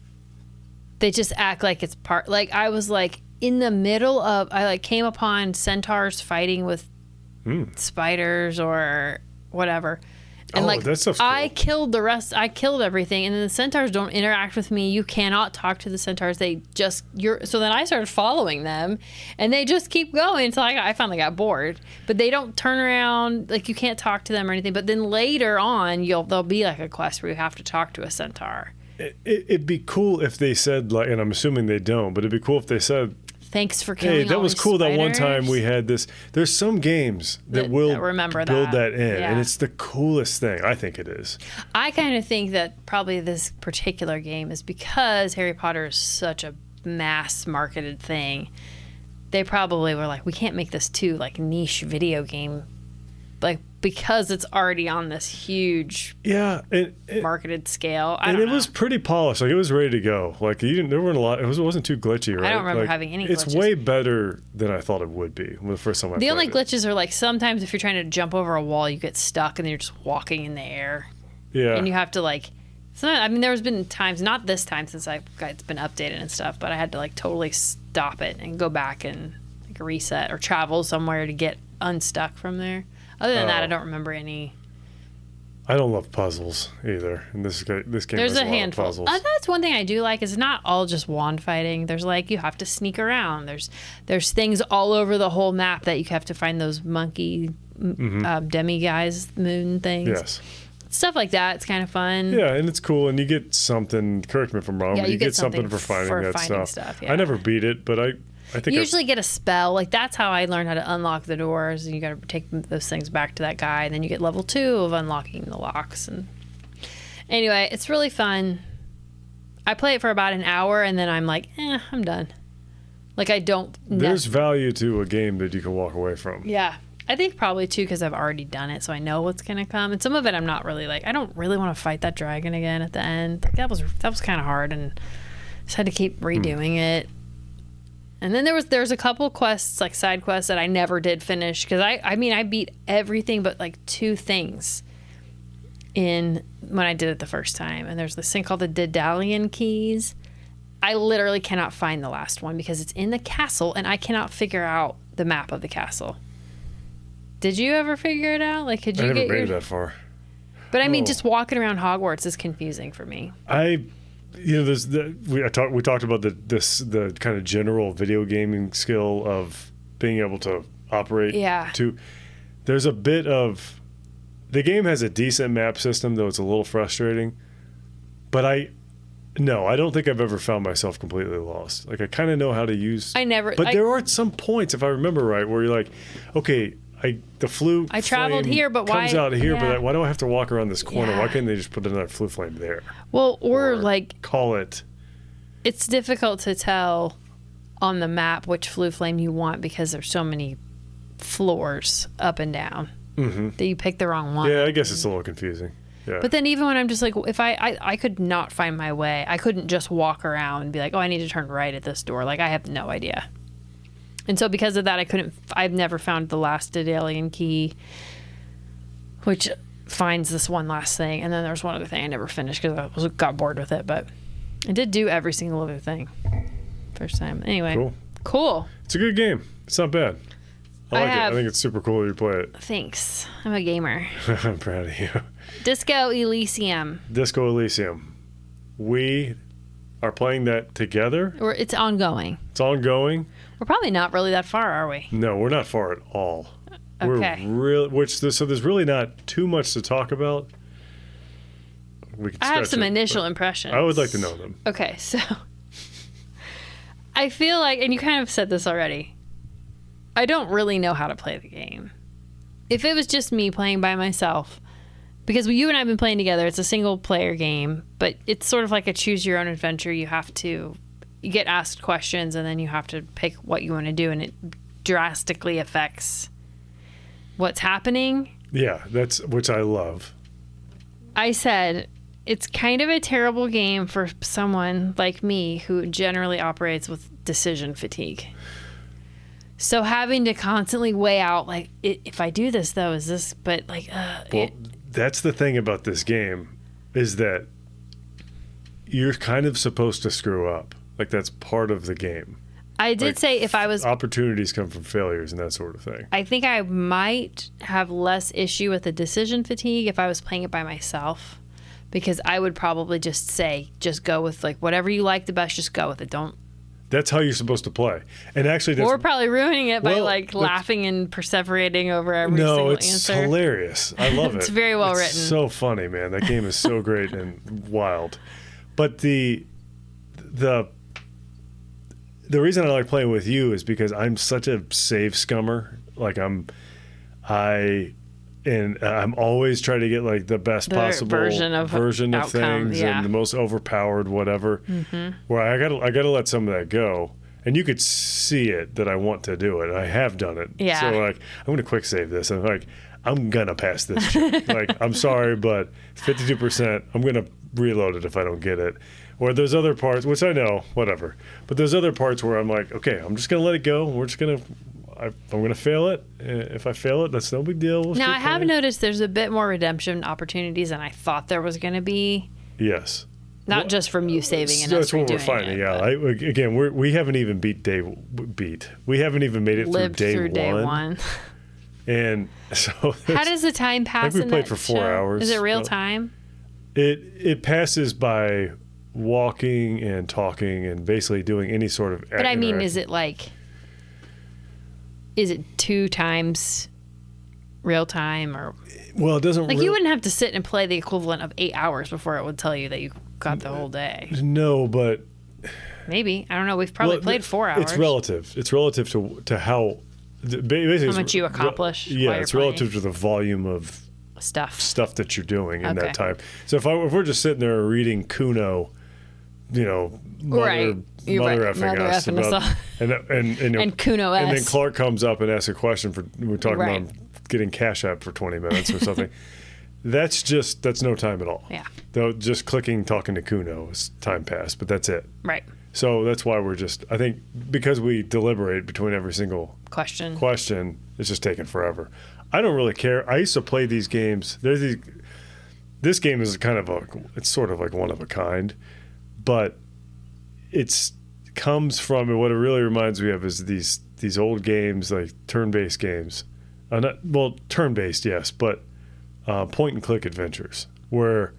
they just act like it's part. Like I was like in the middle of, I like came upon centaurs fighting with spiders or whatever. And like that stuff's cool. I killed everything, and then the centaurs don't interact with me. You cannot talk to the centaurs. So then I started following them, and they just keep going until I finally got bored. But they don't turn around, like you can't talk to them or anything. But then later on, there'll be like a quest where you have to talk to a centaur. It'd be cool if they said, like, and I'm assuming they don't, but it'd be cool if they said, thanks for killing. Hey, that all was these cool. spiders. That one time we had this. There's some games that will remember build that in, Yeah. and it's the coolest thing. I think it is. I kind of think that probably this particular game is because Harry Potter is such a mass marketed thing. They probably were like, we can't make this too like niche video game, like because it's already on this huge marketed scale. I don't know. It was pretty polished. Like it was ready to go. Like there weren't a lot. It wasn't too glitchy, right? I don't remember like, having any glitches. It's way better than I thought it would be the first time I played it. The only glitches are like sometimes if you're trying to jump over a wall, you get stuck and then you're just walking in the air. Yeah. And you have to like. There's been times, not this time since it's been updated and stuff, but I had to like totally stop it and go back and like reset or travel somewhere to get unstuck from there. Other than that, I don't remember any. I don't love puzzles either. And this game There's has a handful. lot of puzzles. That's one thing I do like. Is not all just wand fighting. There's like you have to sneak around. There's things all over the whole map that you have to find those monkey demi guys moon things. Yes. Stuff like that. It's kind of fun. Yeah, and it's cool, and you get something. Correct me if I'm wrong. Yeah, but you get something for finding that stuff. I never beat it, but I think you usually get a spell. Like that's how I learned how to unlock the doors. And you got to take those things back to that guy, and then you get level 2 of unlocking the locks. And anyway, it's really fun. I play it for about an hour, and then I'm like, I'm done. Like I don't. There's value to a game that you can walk away from. Yeah. I think probably too because I've already done it, so I know what's gonna come. And some of it I'm not really like. I don't really want to fight that dragon again at the end. Like, that was kind of hard, and just had to keep redoing it. And then there's a couple quests, like side quests, that I never did finish because I beat everything but like 2 things when I did it the first time. And there's this thing called the Daedalian Keys. I literally cannot find the last one because it's in the castle, and I cannot figure out the map of the castle. Did you ever figure it out? Like, could you I never made it that far. But I mean, just walking around Hogwarts is confusing for me. We talked about the kind of general video gaming skill of being able to operate. Yeah. There's a bit of the game has a decent map system, though it's a little frustrating. But I don't think I've ever found myself completely lost. Like I kind of know how to use. But there are some points, if I remember right, where you're like, okay. The flue. I traveled here, but why comes out here? Yeah. But why do I have to walk around this corner? Yeah. Why can't they just put another flue flame there? Well, or like call it. It's difficult to tell on the map which flue flame you want because there's so many floors up and down that you pick the wrong one. Yeah, I guess it's a little confusing. Yeah. But then even when I'm just like, if I could not find my way, I couldn't just walk around and be like, oh, I need to turn right at this door. Like, I have no idea. And so because of that, I've never found the last Daedalian key, which finds this one last thing. And then there's one other thing I never finished because I got bored with it. But I did do every single other thing first time. Anyway. Cool. It's a good game. It's not bad. I like it. I think it's super cool you play it. Thanks. I'm a gamer. I'm proud of you. Disco Elysium. Disco Elysium. We are playing that together. It's ongoing. It's ongoing. We're probably not really that far, are we? No, we're not far at all. Okay. So there's really not too much to talk about. I have some initial impressions. I would like to know them. Okay, so I feel like, and you kind of said this already, I don't really know how to play the game. If it was just me playing by myself, because you and I have been playing together, it's a single player game, but it's sort of like a choose your own adventure. You get asked questions and then you have to pick what you want to do, and it drastically affects what's happening. Yeah, which I love. I said, it's kind of a terrible game for someone like me who generally operates with decision fatigue. So having to constantly weigh out, like, if I do this, though, is this, but like, that's the thing about this game, is that you're kind of supposed to screw up. Like, that's part of the game. I did say if I was... Opportunities come from failures and that sort of thing. I think I might have less issue with the decision fatigue if I was playing it by myself, because I would probably just say, just go with, like, whatever you like the best, just go with it. Don't... That's how you're supposed to play. And actually, we're probably ruining it by laughing and perseverating over every single answer. No, it's hilarious. I love it. It's very well written. It's so funny, man. That game is so great and wild. But the reason I like playing with you is because I'm such a save scummer. Like I'm always trying to get like the best possible version of outcome, things and the most overpowered whatever. Where I gotta let some of that go, and you could see it that I want to do it. I have done it. Yeah. So like I'm gonna quick save this, and like I'm gonna pass this. Like I'm sorry, but 52%. I'm gonna reload it if I don't get it. Or there's other parts, which I know, whatever. But there's other parts where I'm like, okay, I'm just gonna let it go. I'm going to fail it. If I fail it, that's no big deal. Now, I have noticed there's a bit more redemption opportunities than I thought there was going to be. Yes. Not just from you saving and us redoing it. That's what we're finding, yeah. Again, we haven't even we haven't even made it through day one. And so... How does the time pass in that we played for 4 hours. Is it real time? It passes by walking and talking and basically doing any sort of... But I mean, is it 2 times real time, or? Well, it doesn't. Like you wouldn't have to sit and play the equivalent of 8 hours before it would tell you that you got the whole day. No, but maybe, I don't know. We've probably played 4 hours. It's relative. It's relative to how basically how much you accomplish. Yeah, it's relative to the volume of stuff that you're doing in that time. So if we're just sitting there reading Kuno, mother effing us about, and Kuno S. And then Clark comes up and asks a question we're talking about getting Cash App for 20 minutes or something. That's no time at all. Yeah. Though just talking to Kuno is time passed, but that's it. Right. So that's why I think because we deliberate between every single question, it's just taking forever. I don't really care. I used to play these games. This game is it's sort of like one of a kind. But it comes from, what it really reminds me of is these old games, like turn-based games. Turn-based, yes, but point-and-click adventures where,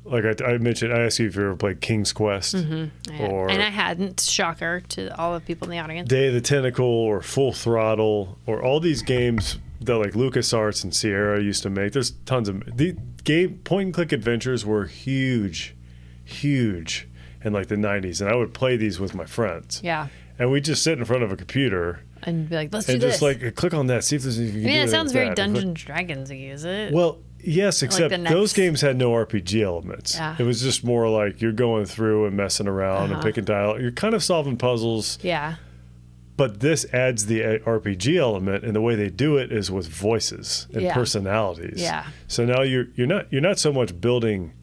like I mentioned, I asked you if you ever played King's Quest. Mm-hmm. And I hadn't, shocker to all the people in the audience. Day of the Tentacle or Full Throttle or all these games that like LucasArts and Sierra used to make. There's tons of... The point-and-click adventures were huge in like the 90s, and I would play these with my friends. Yeah. And we'd just sit in front of a computer and be like, let's do this. And just like click on that, see if there's anything you can do. It sounds very Dungeons & Dragons-y, is it? Well, Yes, except those games had no RPG elements. Yeah. It was just more like you're going through and messing around and picking dialogue. You're kind of solving puzzles. Yeah. But this adds the RPG element, and the way they do it is with voices and personalities. Yeah. So now you're not so much building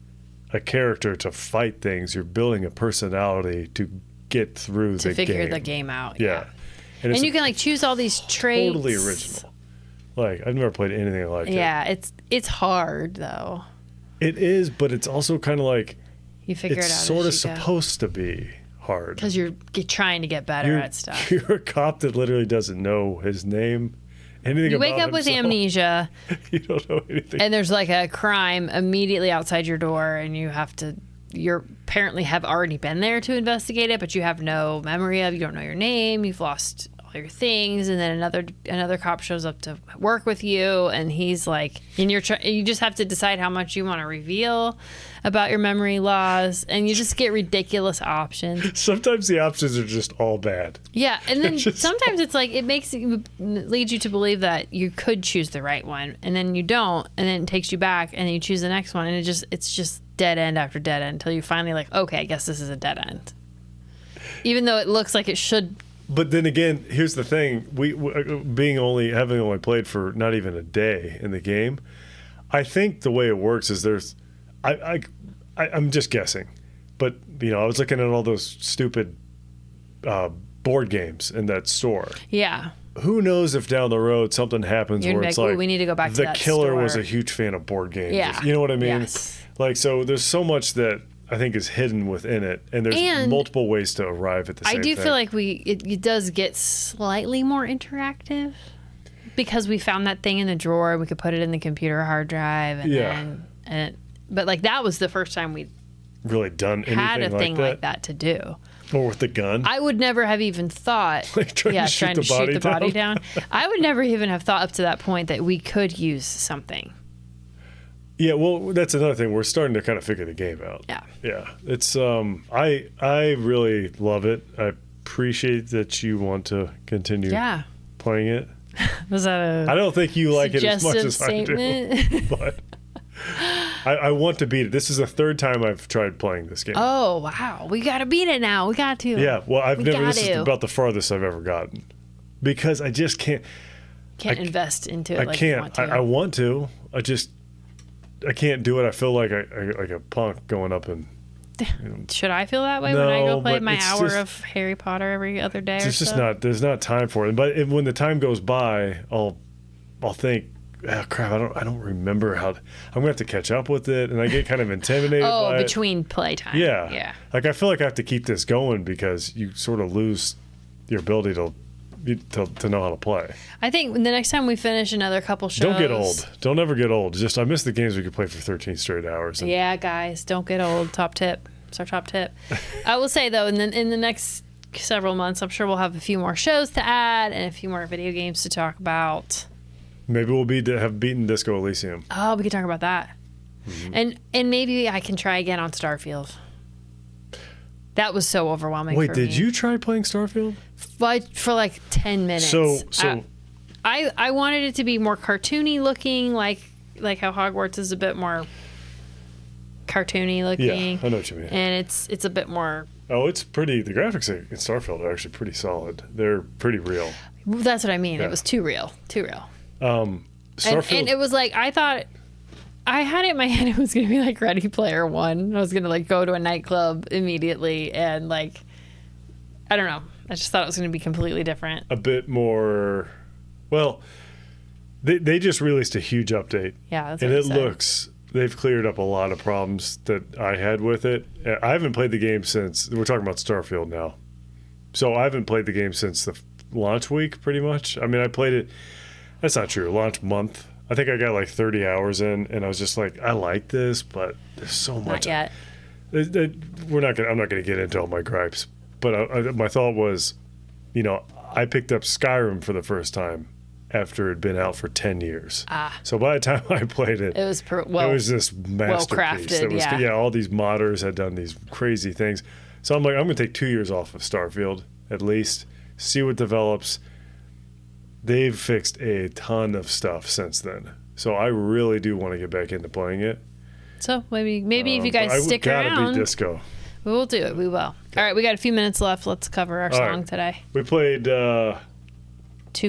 a character to fight things. You're building a personality to get through the game. To figure the game out. Yeah. And you can like choose all these traits. Totally original. Like I've never played anything like it. Yeah, it's hard though. It is, but it's also kind of like you figure it out. It's sort of supposed to be hard because you're trying to get better at stuff. You're a cop that literally doesn't know his name, anything. You about wake up with himself. amnesia. You don't know anything. And there's like a crime immediately outside your door, and you apparently have already been there to investigate it, but you have no memory of. You don't know your name. You've lost all your things, and then another cop shows up to work with you, and he's like, and you just have to decide how much you want to reveal about your memory loss, and you just get ridiculous options. Sometimes the options are just all bad. Yeah, and then sometimes it's like it leads you to believe that you could choose the right one, and then you don't, and then it takes you back, and then you choose the next one, and it's just dead end after dead end until you finally like, okay, I guess this is a dead end, even though it looks like it should. But then again, here's the thing: we having only played for not even a day in the game, I think the way it works is I'm just guessing, but I was looking at all those stupid board games in that store. Yeah. Who knows if down the road something happens where it's like we need to go back to that the killer store. was a huge fan of board games. Yeah. You know what I mean? Yes. Like, so there's so much that I think is hidden within it, and there's multiple ways to arrive at the same thing. I do feel like it does get slightly more interactive because we found that thing in the drawer. We could put it in the computer hard drive, but like that was the first time we really done anything had a thing like that to do. Or with the gun. I would never have even thought, like trying to shoot the body down. I would never even have thought up to that point that we could use something. Yeah, well, that's another thing. We're starting to kind of figure the game out. Yeah. Yeah. It's I really love it. I appreciate that you want to continue playing it. Was that I don't think you like it as much as statement? I do. But I want to beat it. This is the third time I've tried playing this game. Oh, wow. We got to beat it now. We got to. Yeah, well, this is about the farthest I've ever gotten. Because I just can't invest into it. I can't. I want to. I can't do it. I feel like a punk going up and. Should I feel that way when I go play my hour of Harry Potter every other day? It's just not. There's not time for it. But when the time goes by, I'll think, oh crap! I don't remember how. I'm gonna have to catch up with it, and I get kind of intimidated. by between playtime. Yeah. Like I feel like I have to keep this going because you sort of lose your ability to know how to play. I think the next time we finish another couple shows. Don't get old. Don't ever get old. I miss the games we could play for 13 straight hours. Yeah, guys, don't get old. Top tip. It's our top tip. I will say though, in the next several months, I'm sure we'll have a few more shows to add and a few more video games to talk about. Maybe we'll have beaten Disco Elysium. Oh, we can talk about that. Mm-hmm. And maybe I can try again on Starfield. That was so overwhelming. Wait, for did me. you try playing Starfield? For like 10 minutes. So I wanted it to be more cartoony looking, like how Hogwarts is a bit more cartoony looking. Yeah, I know what you mean. And it's a bit more. Oh, it's pretty. The graphics in Starfield are actually pretty solid. They're pretty real. That's what I mean. Yeah. It was too real. Starfield, and it was like I thought. I had it in my head it was going to be like Ready Player One. I was going to like go to a nightclub immediately and like, I don't know. I just thought it was going to be completely different. A bit more, well, they just released a huge update. Yeah, that's and what it looks, they've cleared up a lot of problems that I had with it. I haven't played the game since, we're talking about Starfield now. So I haven't played the game since the launch week pretty much. I mean, I played it, that's not true, launch month. I think I got like 30 hours in, and I was just like, I like this, but there's so much. Not yet. I'm not gonna get into all my gripes, but my thought was, I picked up Skyrim for the first time after it had been out for 10 years. So by the time I played it, it was it was this masterpiece. Well-crafted, yeah, all these modders had done these crazy things. So I'm like, I'm gonna take 2 years off of Starfield at least, see what develops. They've fixed a ton of stuff since then. So I really do want to get back into playing it. So maybe if you guys stick gotta around, be disco. we will do it. We will. Okay. All right, we got a few minutes left. Let's cover our song today. We played To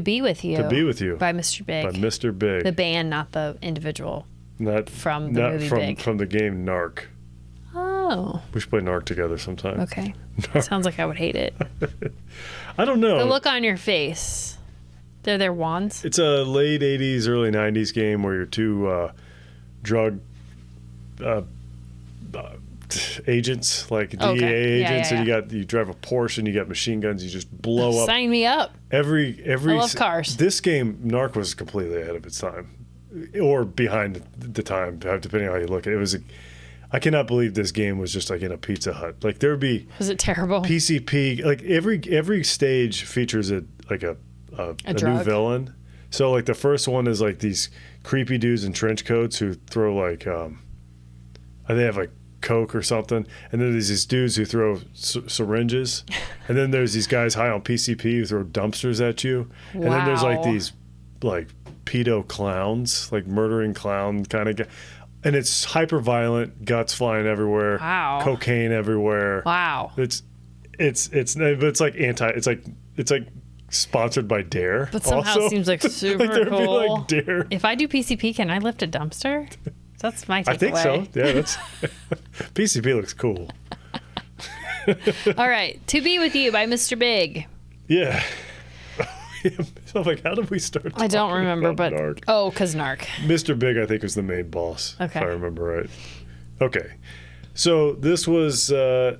Be With You. To Be With You by Mr. Big. By Mr. Big. The band, not the individual. Not from the movie Big. From the game Narc. Oh. We should play Narc together sometime. Okay. Sounds like I would hate it. I don't know. The look on your face. They're their wands. It's a late 80s, early 90s game where you're two drug agents, like DEA agents, and you drive a Porsche and you got machine guns. You just blow up. Sign me up. Every I love cars. This game, Narc, was completely ahead of its time, or behind the time, depending on how you look at it. I cannot believe this game was just like in a Pizza Hut. Like there would be. Was it terrible? PCP. Like every stage features a new villain. So like the first one is like these creepy dudes in trench coats who throw like they have like Coke or something, and then there's these dudes who throw syringes, and then there's these guys high on PCP who throw dumpsters at you, and then there's like these like pedo clowns, like murdering clown kind of guy, and it's hyper violent, guts flying everywhere, cocaine everywhere. It's like it's like sponsored by Dare, but somehow also. It seems like super like cool. Like Dare. If I do PCP, can I lift a dumpster? That's my takeaway. I think so. Yeah, that's PCP looks cool. All right, To Be With You by Mr. Big. Yeah. So I'm like, how did we start? I don't remember, but Narc? because Narc. Mr. Big, I think, was the main boss. Okay. If I remember right. Okay. So this was, I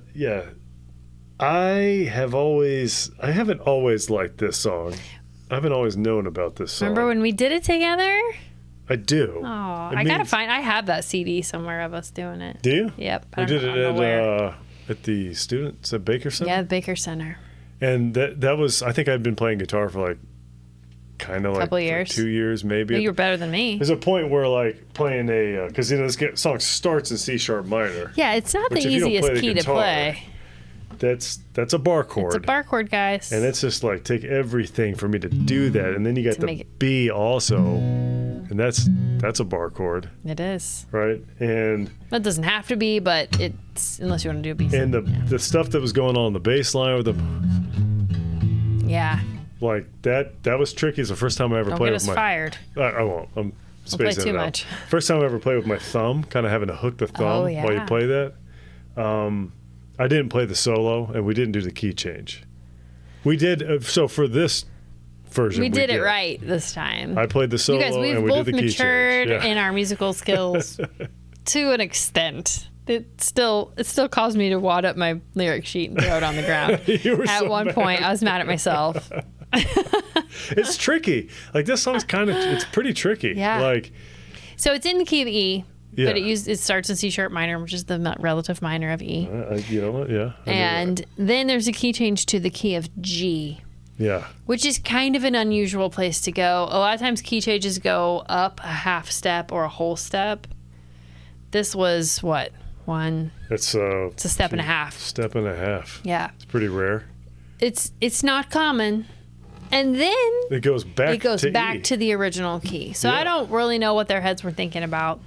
haven't always liked this song. I haven't always known about this song. Remember when we did it together? I do. Oh, I have that CD somewhere of us doing it. Do you? Yep. We did it at the students at Baker Center? Yeah, the Baker Center. And that was, I think I'd been playing guitar for like kind of like couple years. 2 years maybe. Well, you were better than me. There's a point where like playing because this song starts in C sharp minor. Yeah, it's not the easiest key to play. That's a bar chord. It's a bar chord, guys. And it's just like take everything for me to do that, and then you got the B also, and that's a bar chord. It is. Right, and that doesn't have to be, but it's unless you want to do a B. And the stuff that was going on the bass line with the. Yeah. Like that was tricky. It's the first time I ever played with my. Don't get us fired. I won't. I'm spacing play too it out. much. First time I ever played with my thumb, kind of having to hook the thumb while you play that. I didn't play the solo, and we didn't do the key change. We did. So for this version, we did it right this time. I played the solo, you guys, we've and we both did the key change. matured in our musical skills to an extent. It still caused me to wad up my lyric sheet and throw it on the ground. At one point, I was mad at myself. It's tricky. Like this song's it's pretty tricky. Yeah. Like, so it's in the key of E. Yeah. But it starts in C sharp minor, which is the relative minor of E. You know what? Yeah. And then there's a key change to the key of G. Yeah. Which is kind of an unusual place to go. A lot of times key changes go up a half step or a whole step. This was what? One. It's a step and a half. Step and a half. Yeah. It's pretty rare. It's not common. And then it goes back to the original key. So I don't really know what their heads were thinking about.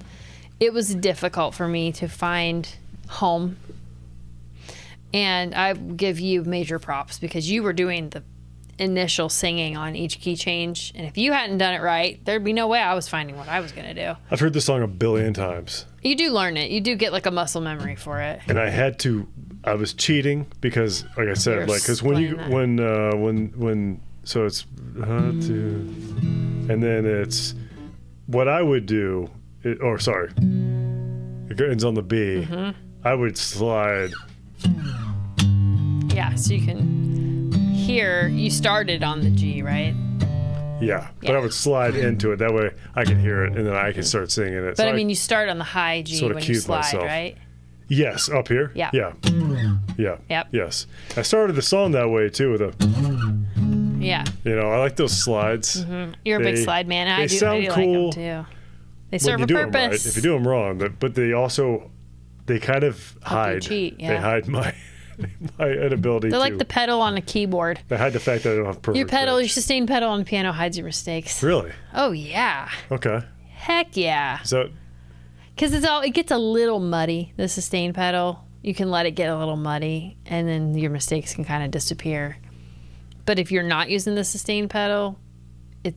It was difficult for me to find home. And I give you major props because you were doing the initial singing on each key change. And if you hadn't done it right, there'd be no way I was finding what I was going to do. I've heard this song a billion times. You do learn it. You do get like a muscle memory for it. And I was cheating because, like I said, because so it's and then it's what I would do. It ends on the B. Mm-hmm. I would slide. Yeah, so you can hear you started on the G, right? Yeah, but I would slide into it. That way I can hear it, and then I can start singing it. But so you start on the high G when you slide, myself. Right? Yes, up here. Yeah. Yeah. Yeah. Yep. Yes. I started the song that way too with a. Yeah. I like those slides. Mm-hmm. You're a big slide man. I do cool. Like them too. They serve a purpose. If you do them wrong, but they kind of hide. Cheat, yeah. They hide my inability. They're like the pedal on a keyboard. They hide the fact that I don't have perfect. Your sustained pedal on the piano hides your mistakes. Really? Oh yeah. Okay. Heck yeah. So, Because it gets a little muddy, the sustain pedal. You can let it get a little muddy, and then your mistakes can kind of disappear. But if you're not using the sustain pedal,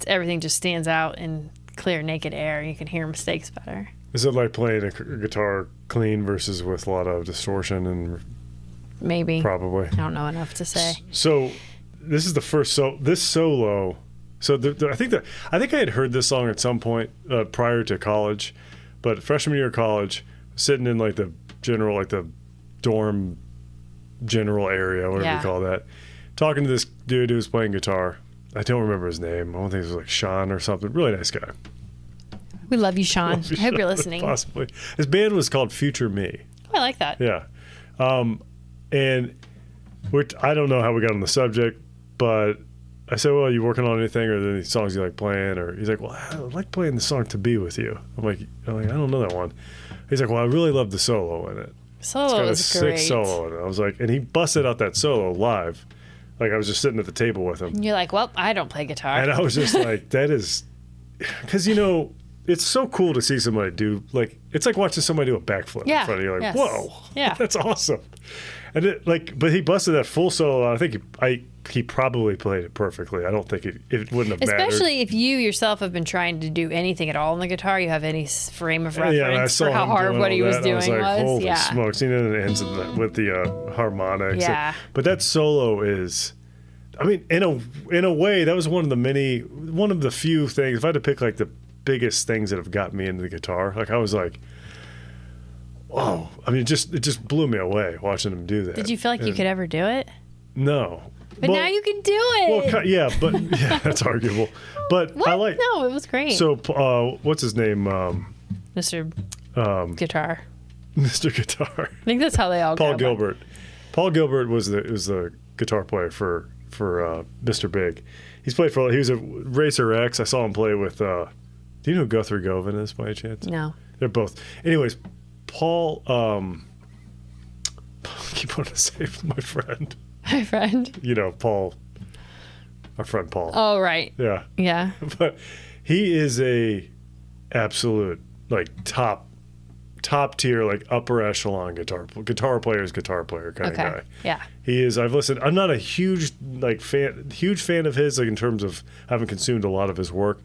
everything just stands out in clear, naked air. You can hear mistakes better. is it like playing a guitar clean versus with a lot of distortion and Maybe. probably? I don't know enough to say. So this is the first this solo. So I think I had heard this song at some point prior to college, but freshman year of college, sitting in like the dorm general area, whatever you call that, talking to this dude who was playing guitar. I don't remember his name. I don't think it was like Sean or something. Really nice guy. We love you, Sean. I hope you're listening. Possibly. His band was called Future Me. Oh, I like that. Yeah. And I don't know how we got on the subject, but I said, well, are you working on anything, or any songs you like playing? Or he's like, well, I like playing the song To Be With You. I'm like, I don't know that one. He's like, well, I really love the solo in it. Solo was sick solo in it. I was like, and he busted out that solo live. Like, I was just sitting at the table with him. And you're like, well, I don't play guitar. And I was just like, that is, because, it's so cool to see somebody do, like, it's like watching somebody do a backflip in front of you. You're like, whoa, that's awesome. And but he busted that full solo. I think he probably played it perfectly. I don't think it wouldn't have mattered. Especially if you yourself have been trying to do anything at all on the guitar, you have any frame of reference for how hard what he was doing was. Like, holy yeah. smokes. And it ends with the harmonics. Yeah. But that solo is, I mean, in a way, that was one of the few things. If I had to pick like the biggest things that have got me into the guitar, like I was like, whoa. I mean, it just blew me away watching him do that. Did you feel like you could ever do it? No. But now you can do it. Well, yeah, that's arguable. But what? I like. No, it was great. So, what's his name? Mr. Guitar. Mr. Guitar. I think that's how they all Paul go. Gilbert. Paul Gilbert was the guitar player for Mr. Big. He was a Racer X. I saw him play with. Do you know who Guthrie Govan is by any chance? No. They're both. Anyways, Paul. I keep wanting to say my friend. My friend. Paul. Our friend Paul. Oh, right. Yeah. Yeah. But he is a absolute like top tier, like upper echelon guitar player kind of guy. Yeah. He is. I've listened. I'm not a huge fan of his, like in terms of I haven't consumed a lot of his work,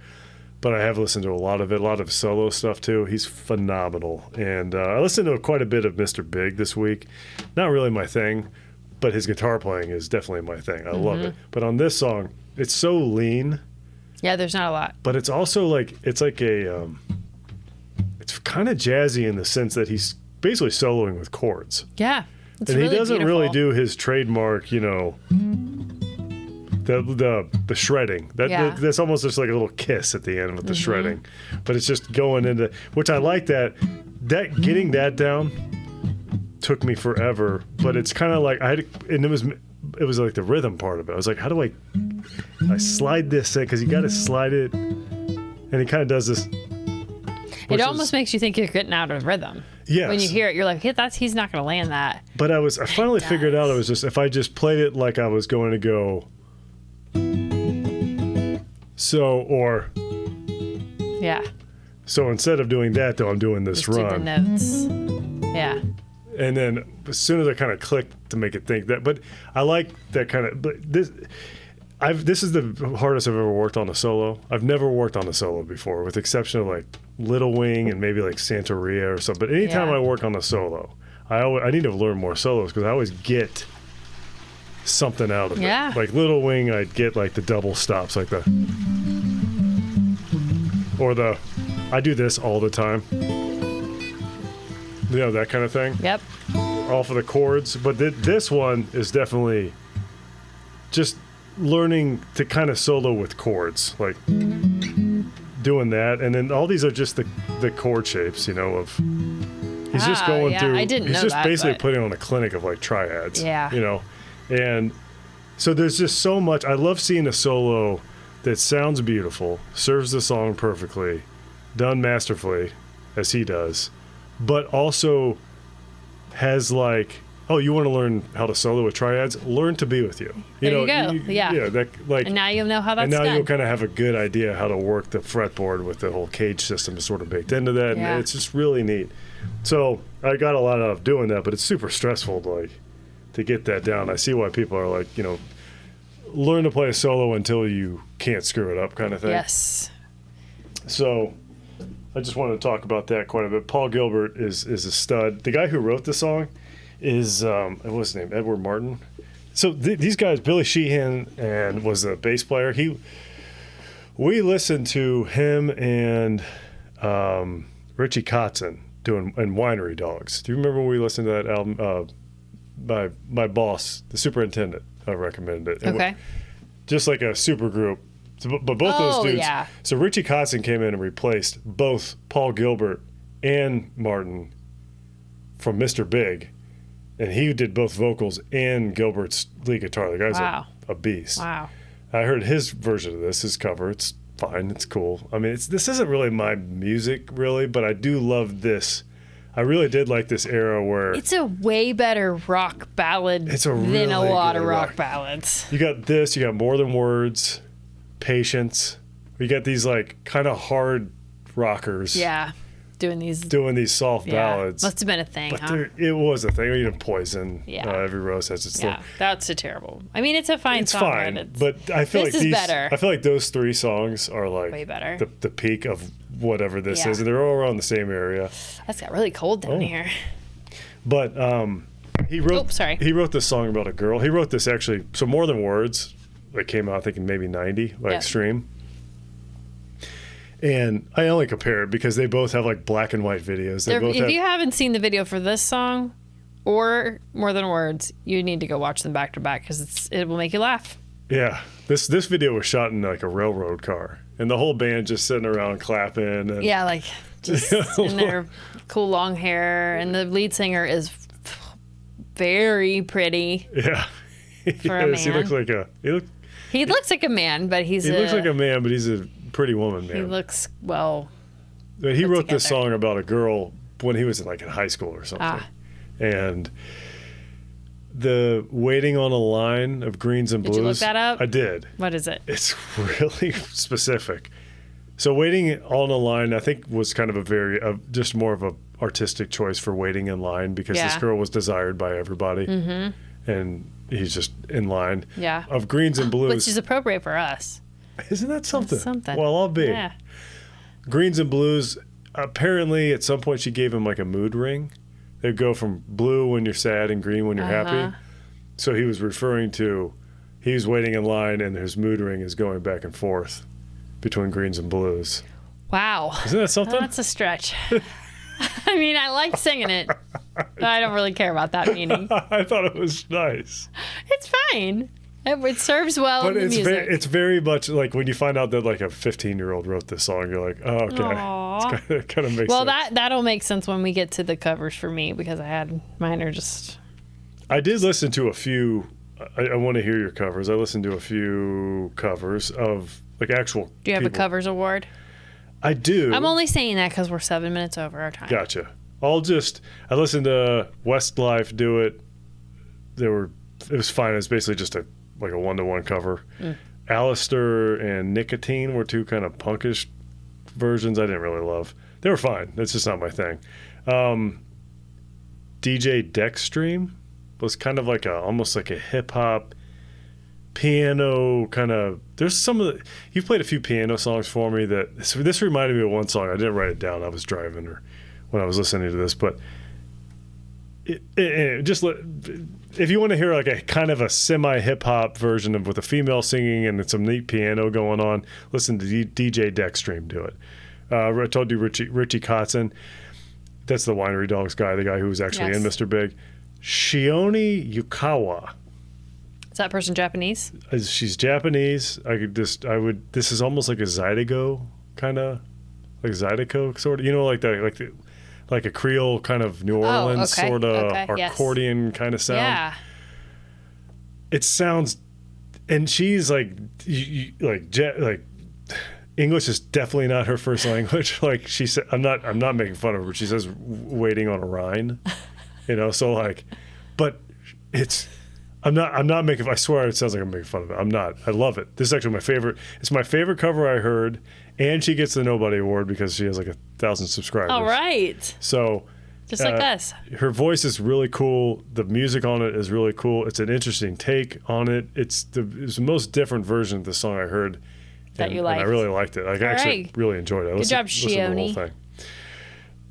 but I have listened to a lot of his solo stuff too. He's phenomenal, and I listened to quite a bit of Mr. Big this week. Not really my thing, but his guitar playing is definitely my thing. I love it. But on this song, it's so lean. Yeah, there's not a lot. But it's also like it's kind of jazzy in the sense that he's basically soloing with chords. Yeah. It's and really he doesn't beautiful. really do his trademark, the shredding. That's almost just like a little kiss at the end with the shredding. But it's just going into, which I like that getting that down took me forever, but it's kind of like it was like the rhythm part of it. I was like, how do I slide this in? Because you got to slide it, and he kind of does this. It almost makes you think you're getting out of rhythm. Yes. When you hear it, you're like, he's not going to land that. But I finally figured out it was just if I just played it like I was going to go. Yeah. So instead of doing that, though, I'm doing this Just run. do the notes. Yeah. And then as soon as I kind of clicked to make it think that, but I like that kind of. But this is the hardest I've ever worked on a solo. I've never worked on a solo before, with the exception of like Little Wing and maybe like Santeria or something. But anytime I work on a solo, I need to learn more solos because I always get something out of it. Yeah. Like Little Wing, I'd get like the double stops, like I do this all the time. That kind of thing. Yep. All for the chords. But this one is definitely just learning to kind of solo with chords, like doing that. And then all these are just the chord shapes, of he's just going through. I didn't know he's just that, basically but putting on a clinic of like triads. Yeah. And so there's just so much. I love seeing a solo that sounds beautiful, serves the song perfectly, done masterfully as he does, but also has like oh, you want to learn how to solo with triads? Learn to be with you. There you go. Yeah. Yeah. That, like, And now you'll know how that's and now done. you'll kind of have a good idea how to work the fretboard with the whole cage system is sort of baked into that. Yeah. And it's just really neat. So I got a lot out of doing that, but it's super stressful to get that down. I see why people are like, learn to play a solo until you can't screw it up kind of thing. Yes. So I just wanted to talk about that quite a bit. Paul Gilbert is a stud. The guy who wrote the song is, what's his name? Edward Martin. So these guys, Billy Sheehan was a bass player. We listened to him and Richie Kotzen doing and Winery Dogs. Do you remember when we listened to that album? My boss, the superintendent, recommended it. Okay. Just like a super group. So, but both those dudes. Yeah. So Richie Kotzen came in and replaced both Paul Gilbert and Martin from Mr. Big, and he did both vocals and Gilbert's lead guitar. The guy's a beast. Wow. I heard his version of this, his cover. It's fine. It's cool. I mean, this isn't really my music, really, but I do love this. I really did like this era where It's a way better rock ballad than a lot of rock ballads. You got this. You got More Than Words, Patience. You got these like kind of hard rockers. Yeah. Doing these soft ballads. Must have been a thing, But huh? it was a thing. You know, Poison. Yeah. Every Rose Has Its Thorn. Yeah, that's a terrible. I mean, it's a fine It's song. fine, but I feel this like is better. I feel like those three songs are like Way better. the peak of whatever this Yeah. is, and they're all around the same area. That's got really cold down here. But he wrote. sorry. He wrote this song about a girl. He wrote this actually. So More Than Words, that came out I think in maybe '90, like Extreme. And I only compare it because they both have like black and white videos. If you haven't seen the video for this song or More Than Words, you need to go watch them back to back because it will make you laugh. Yeah, this video was shot in like a railroad car, and the whole band just sitting around clapping. And Yeah, like just in their cool long hair, and the lead singer is very pretty. Yeah, For a man. He looks like he looks like a man, but he looks like a man, but he's a pretty woman, man. He looks well. But he wrote this together. song about a girl when he was in high school or something, and the Waiting on a Line of Greens and Blues. Did you look that up? I did. What is it? It's really specific. So Waiting on a Line, I think, was kind of just more of a artistic choice for waiting in line because this girl was desired by everybody, and he's just in line. Yeah. Of Greens and Blues, Which is appropriate for us. Isn't that something? That's something. Well, I'll be. Yeah. Greens and Blues. Apparently, at some point, she gave him like a mood ring. They'd go from blue when you're sad and green when you're happy. So he was referring to, he was waiting in line and his mood ring is going back and forth between greens and blues. Wow. Isn't that something? That's a stretch. I mean, I like singing it, but I don't really care about that meaning. I thought it was nice. It's fine. It serves well in the music. It's very much like when you find out that like a 15-year-old wrote this song, you're like, oh, okay. Aww. It kind of makes well, sense. that'll make sense when we get to the covers for me because mine are just. I did listen to a few. I want to hear your covers. I listened to a few covers of like actual. Do you have people. a covers award? I do. I'm only saying that because we're 7 minutes over our time. Gotcha. I listened to Westlife do it. It was fine. It was basically just a 1-to-1 cover. Alistair and Nicotine were two kind of punkish versions I didn't really love. They were fine. That's just not my thing. DJ Dexstream was kind of almost like a hip hop piano kind of. There's some of the. You've played a few piano songs for me that this reminded me of one song. I didn't write it down. I was driving or when I was listening to this, but if you want to hear like a kind of a semi hip hop version of with a female singing and some neat piano going on, listen to DJ Dexstream do it. I told you Richie Kotzen. That's the Winery Dogs guy, the guy who was actually in Mr. Big. Shioni Yukawa. Is that person Japanese? She's Japanese. This is almost like a Zydeco kind of, like Zydeco sort of, like a Creole kind of New Orleans sort of accordion kind of sound. Yeah. It sounds, and she's like English is definitely not her first language. Like she said, I'm not making fun of her. But she says waiting on a Rhine, so like, but I'm not making. I swear it sounds like I'm making fun of it. I'm not. I love it. This is actually my favorite. It's my favorite cover I heard, and she gets the Nobody Award because she has like 1,000 subscribers. All right. So. Just like us. Her voice is really cool. The music on it is really cool. It's an interesting take on it. It's the most different version of the song I heard. That you liked. And I really liked it. I actually really enjoyed it. Good job, Shioni. To the whole thing.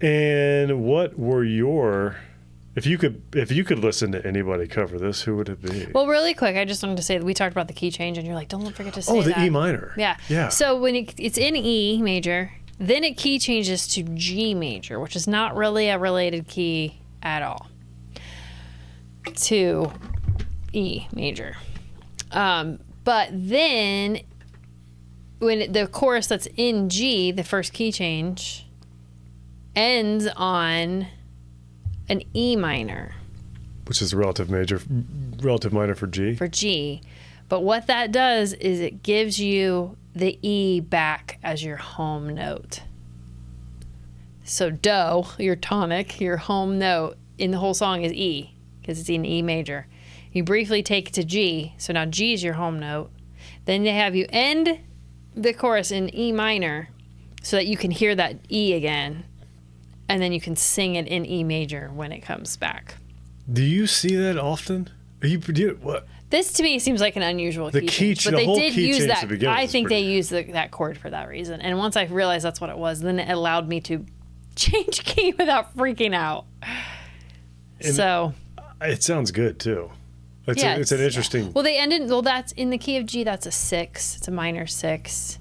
And what were your... If you could listen to anybody cover this, who would it be? Well, really quick, I just wanted to say that we talked about the key change, and you're like, don't forget to say that. Oh, the E minor. Yeah. Yeah. So when it's in E major... Then it key changes to G major, which is not really a related key at all to E major. But then when the chorus that's in G, the first key change, ends on an E minor. Which is a relative minor for G. For G. But what that does is it gives you the E back as your home note. So do, your tonic, your home note in the whole song is E because it's in E major. You briefly take it to G, so now G is your home note. Then they have you end the chorus in E minor so that you can hear that E again, and then you can sing it in E major when it comes back. Do you see that often? What? This to me seems like an unusual key change, but they did use that. I think they used that chord for that reason. And once I realized that's what it was, then it allowed me to change key without freaking out. And so it sounds good too. It's an interesting. Well, that's in the key of G. That's a 6. It's a minor 6,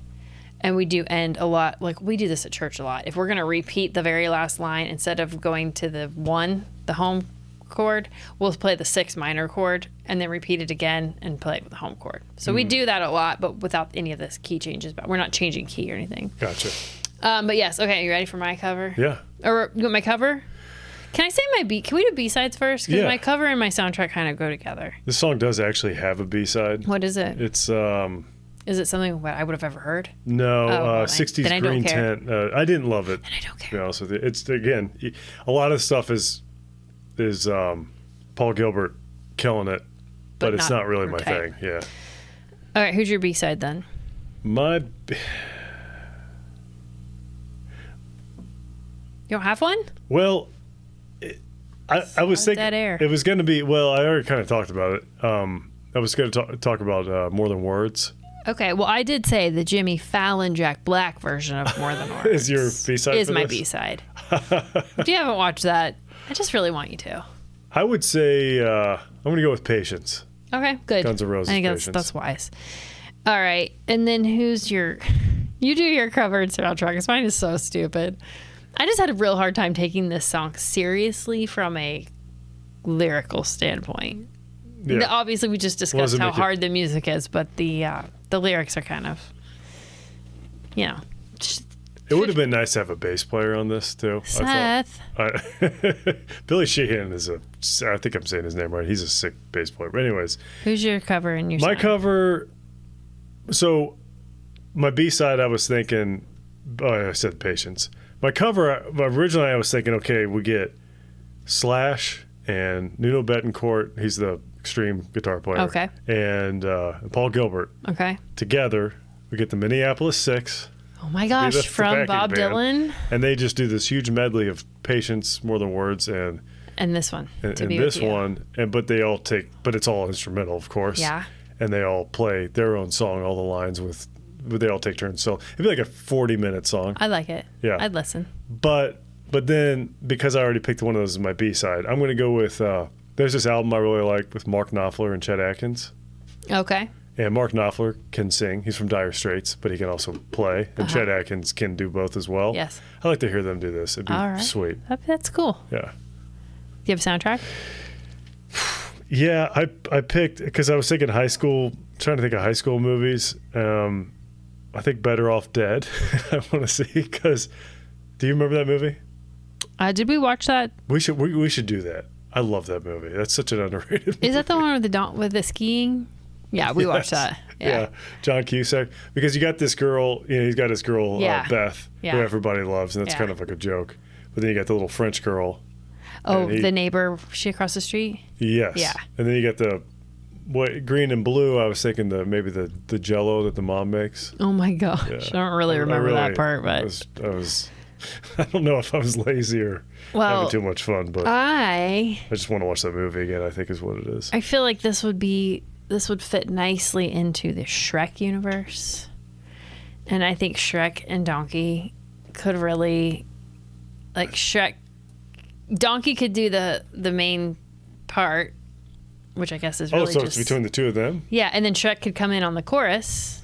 and we do end a lot. Like we do this at church a lot. If we're gonna repeat the very last line instead of going to the 1, the home chord, we'll play the 6 minor chord and then repeat it again and play it with the home chord. So we do that a lot, but without any of this key changes. But we're not changing key or anything. Gotcha. But yes, okay. You ready for my cover? Yeah. Or you want my cover? Can I say my B? Can we do B-sides first? Because my cover and my soundtrack kind of go together. This song does actually have a B-side. What is it? It's Is it something I would have ever heard? No, 60s Green Tent. I didn't love it. And I don't care. To be honest with you, it's again a lot of stuff is Paul Gilbert killing it, but it's not really my thing. Yeah. All right, who's your B-side then? You don't have one? Well, I was thinking dead air. It was going to be. Well, I already kind of talked about it. I was going to talk about More Than Words. Okay, well, I did say the Jimmy Fallon, Jack Black version of More Than Words is your B-side. Is my B-side. If you haven't watched that, I just really want you to. I would say I'm going to go with Patience. Okay, good. Guns N' Roses. I think that's wise. All right, and then who's your? You do your covered soundtrack. Because mine is so stupid. I just had a real hard time taking this song seriously from a lyrical standpoint. Yeah. Obviously, we just discussed how hard the music is, but the lyrics are kind of, It would have been nice to have a bass player on this too. Seth. Billy Sheehan is I think I'm saying his name right. He's a sick bass player. But anyways. Who's your cover and your My cover, so my B-side I was thinking, I said Patience. My cover, originally I was thinking, okay, we get Slash and Nuno Bettencourt. He's the extreme guitar player. Okay. And Paul Gilbert. Okay. Together, we get the Minneapolis Six. Oh my gosh, from Bob Dylan. And they just do this huge medley of Patience, More Than Words, and this one. But they all but it's all instrumental, of course. Yeah. And they all play their own song, all the lines they all take turns. So it'd be like a 40-minute song. I like it. Yeah. I'd listen. But then, because I already picked one of those as my B-side, I'm going to go with, there's this album I really like with Mark Knopfler and Chet Atkins. Okay. And Mark Knopfler can sing. He's from Dire Straits, but he can also play. And Chet Atkins can do both as well. Yes. I like to hear them do this. It'd be sweet. That's cool. Yeah. Do you have a soundtrack? Yeah, I picked, because I was thinking high school, trying to think of high school movies. I think Better Off Dead. I want to see, because do you remember that movie? Did we watch that? We should do that. I love that movie. That's such an underrated movie. Is that the one with the skiing? Yeah, we watched that. Yeah. John Cusack. Because you got this girl, he's got his girl, Beth, who everybody loves, and that's kind of like a joke. But then you got the little French girl. Oh, And the neighbor, she across the street? Yes. Yeah. And then you got the green and blue. I was thinking maybe the Jello that the mom makes. Oh my gosh. Yeah. I don't really remember that part, but I don't know if I was lazy or having too much fun, but I just want to watch that movie again, I think is what it is. I feel like this would fit nicely into the Shrek universe. And I think Shrek and Donkey could really, like, Donkey could do the main part, which I guess is really so it's between the two of them? Yeah, and then Shrek could come in on the chorus.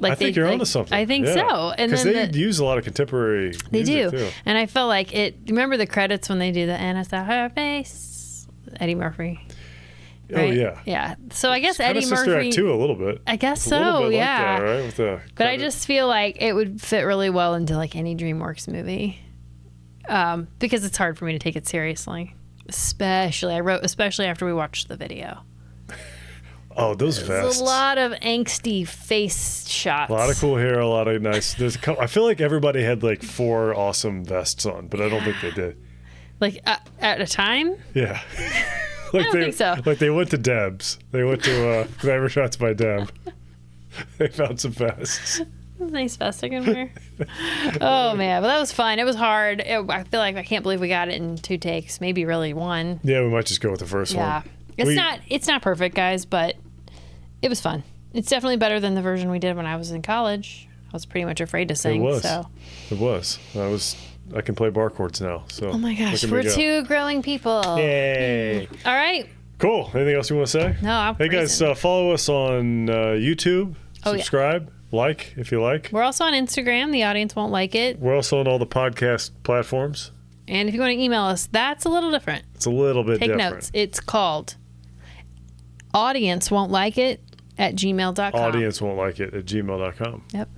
I think you're onto something. I think so. And because they use a lot of contemporary music too. And I felt like remember the credits when they do the "And I saw her face," Eddie Murphy. Right? Oh yeah. Yeah. So I guess it's Eddie Murphy. Sister Act 2 a little bit. I guess It's so. a little bit Yeah. like that, right? With the but I just feel like it would fit really well into like any DreamWorks movie, because it's hard for me to take it seriously. Especially after we watched the video. Oh, those vests. There's a lot of angsty face shots. A lot of cool hair, a lot of nice. I feel like everybody had like 4 awesome vests on, but I don't think they did. Like at a time? Yeah. I don't think so. Like they went to Deb's. They went to Glamour Shots by Deb. They found some vests. Nice vest I can wear. Oh man, but that was fun. It was hard. I feel like I can't believe we got it in 2 takes, maybe really 1. Yeah, we might just go with the first one. Yeah, it's not perfect, guys, but it was fun. It's definitely better than the version we did when I was in college. I was pretty much afraid to sing. It was. I can play bar chords now. So. Oh my gosh, we're 2 growing people. Yay! All right. Cool. Anything else you want to say? No, I'm. Hey guys, follow us on YouTube. Subscribe. Like if you like. We're also on Instagram. The audience won't like it. We're also on all the podcast platforms. And if you want to email us, that's a little different. It's a little bit different. Take notes. It's called audience won't like it @gmail.com. Audience won't like it @gmail.com. Yep.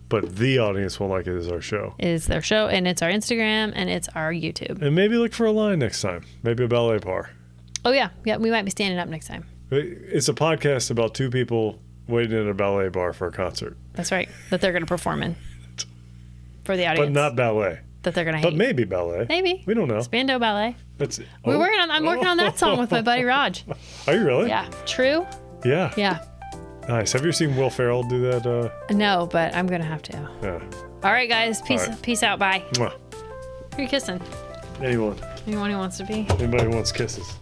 But the audience won't like it is our show. It is their show, and it's our Instagram, and it's our YouTube. And maybe look for a line next time. Maybe a ballet bar. Oh yeah, we might be standing up next time. It's a podcast about 2 people waiting in a ballet bar for a concert. That's right. That they're going to perform in for the audience. But not ballet. That they're going to hate. But maybe ballet. Maybe. We don't know. Spandau Ballet. I'm working on that song with my buddy Raj. Are you really? Yeah. True? Yeah. Yeah. Nice. Have you seen Will Ferrell do that? No, but I'm going to have to. Yeah. All right, guys. Peace out. Bye. Mwah. Who are you kissing? Anyone. Anyone who wants to be. Anybody who wants kisses.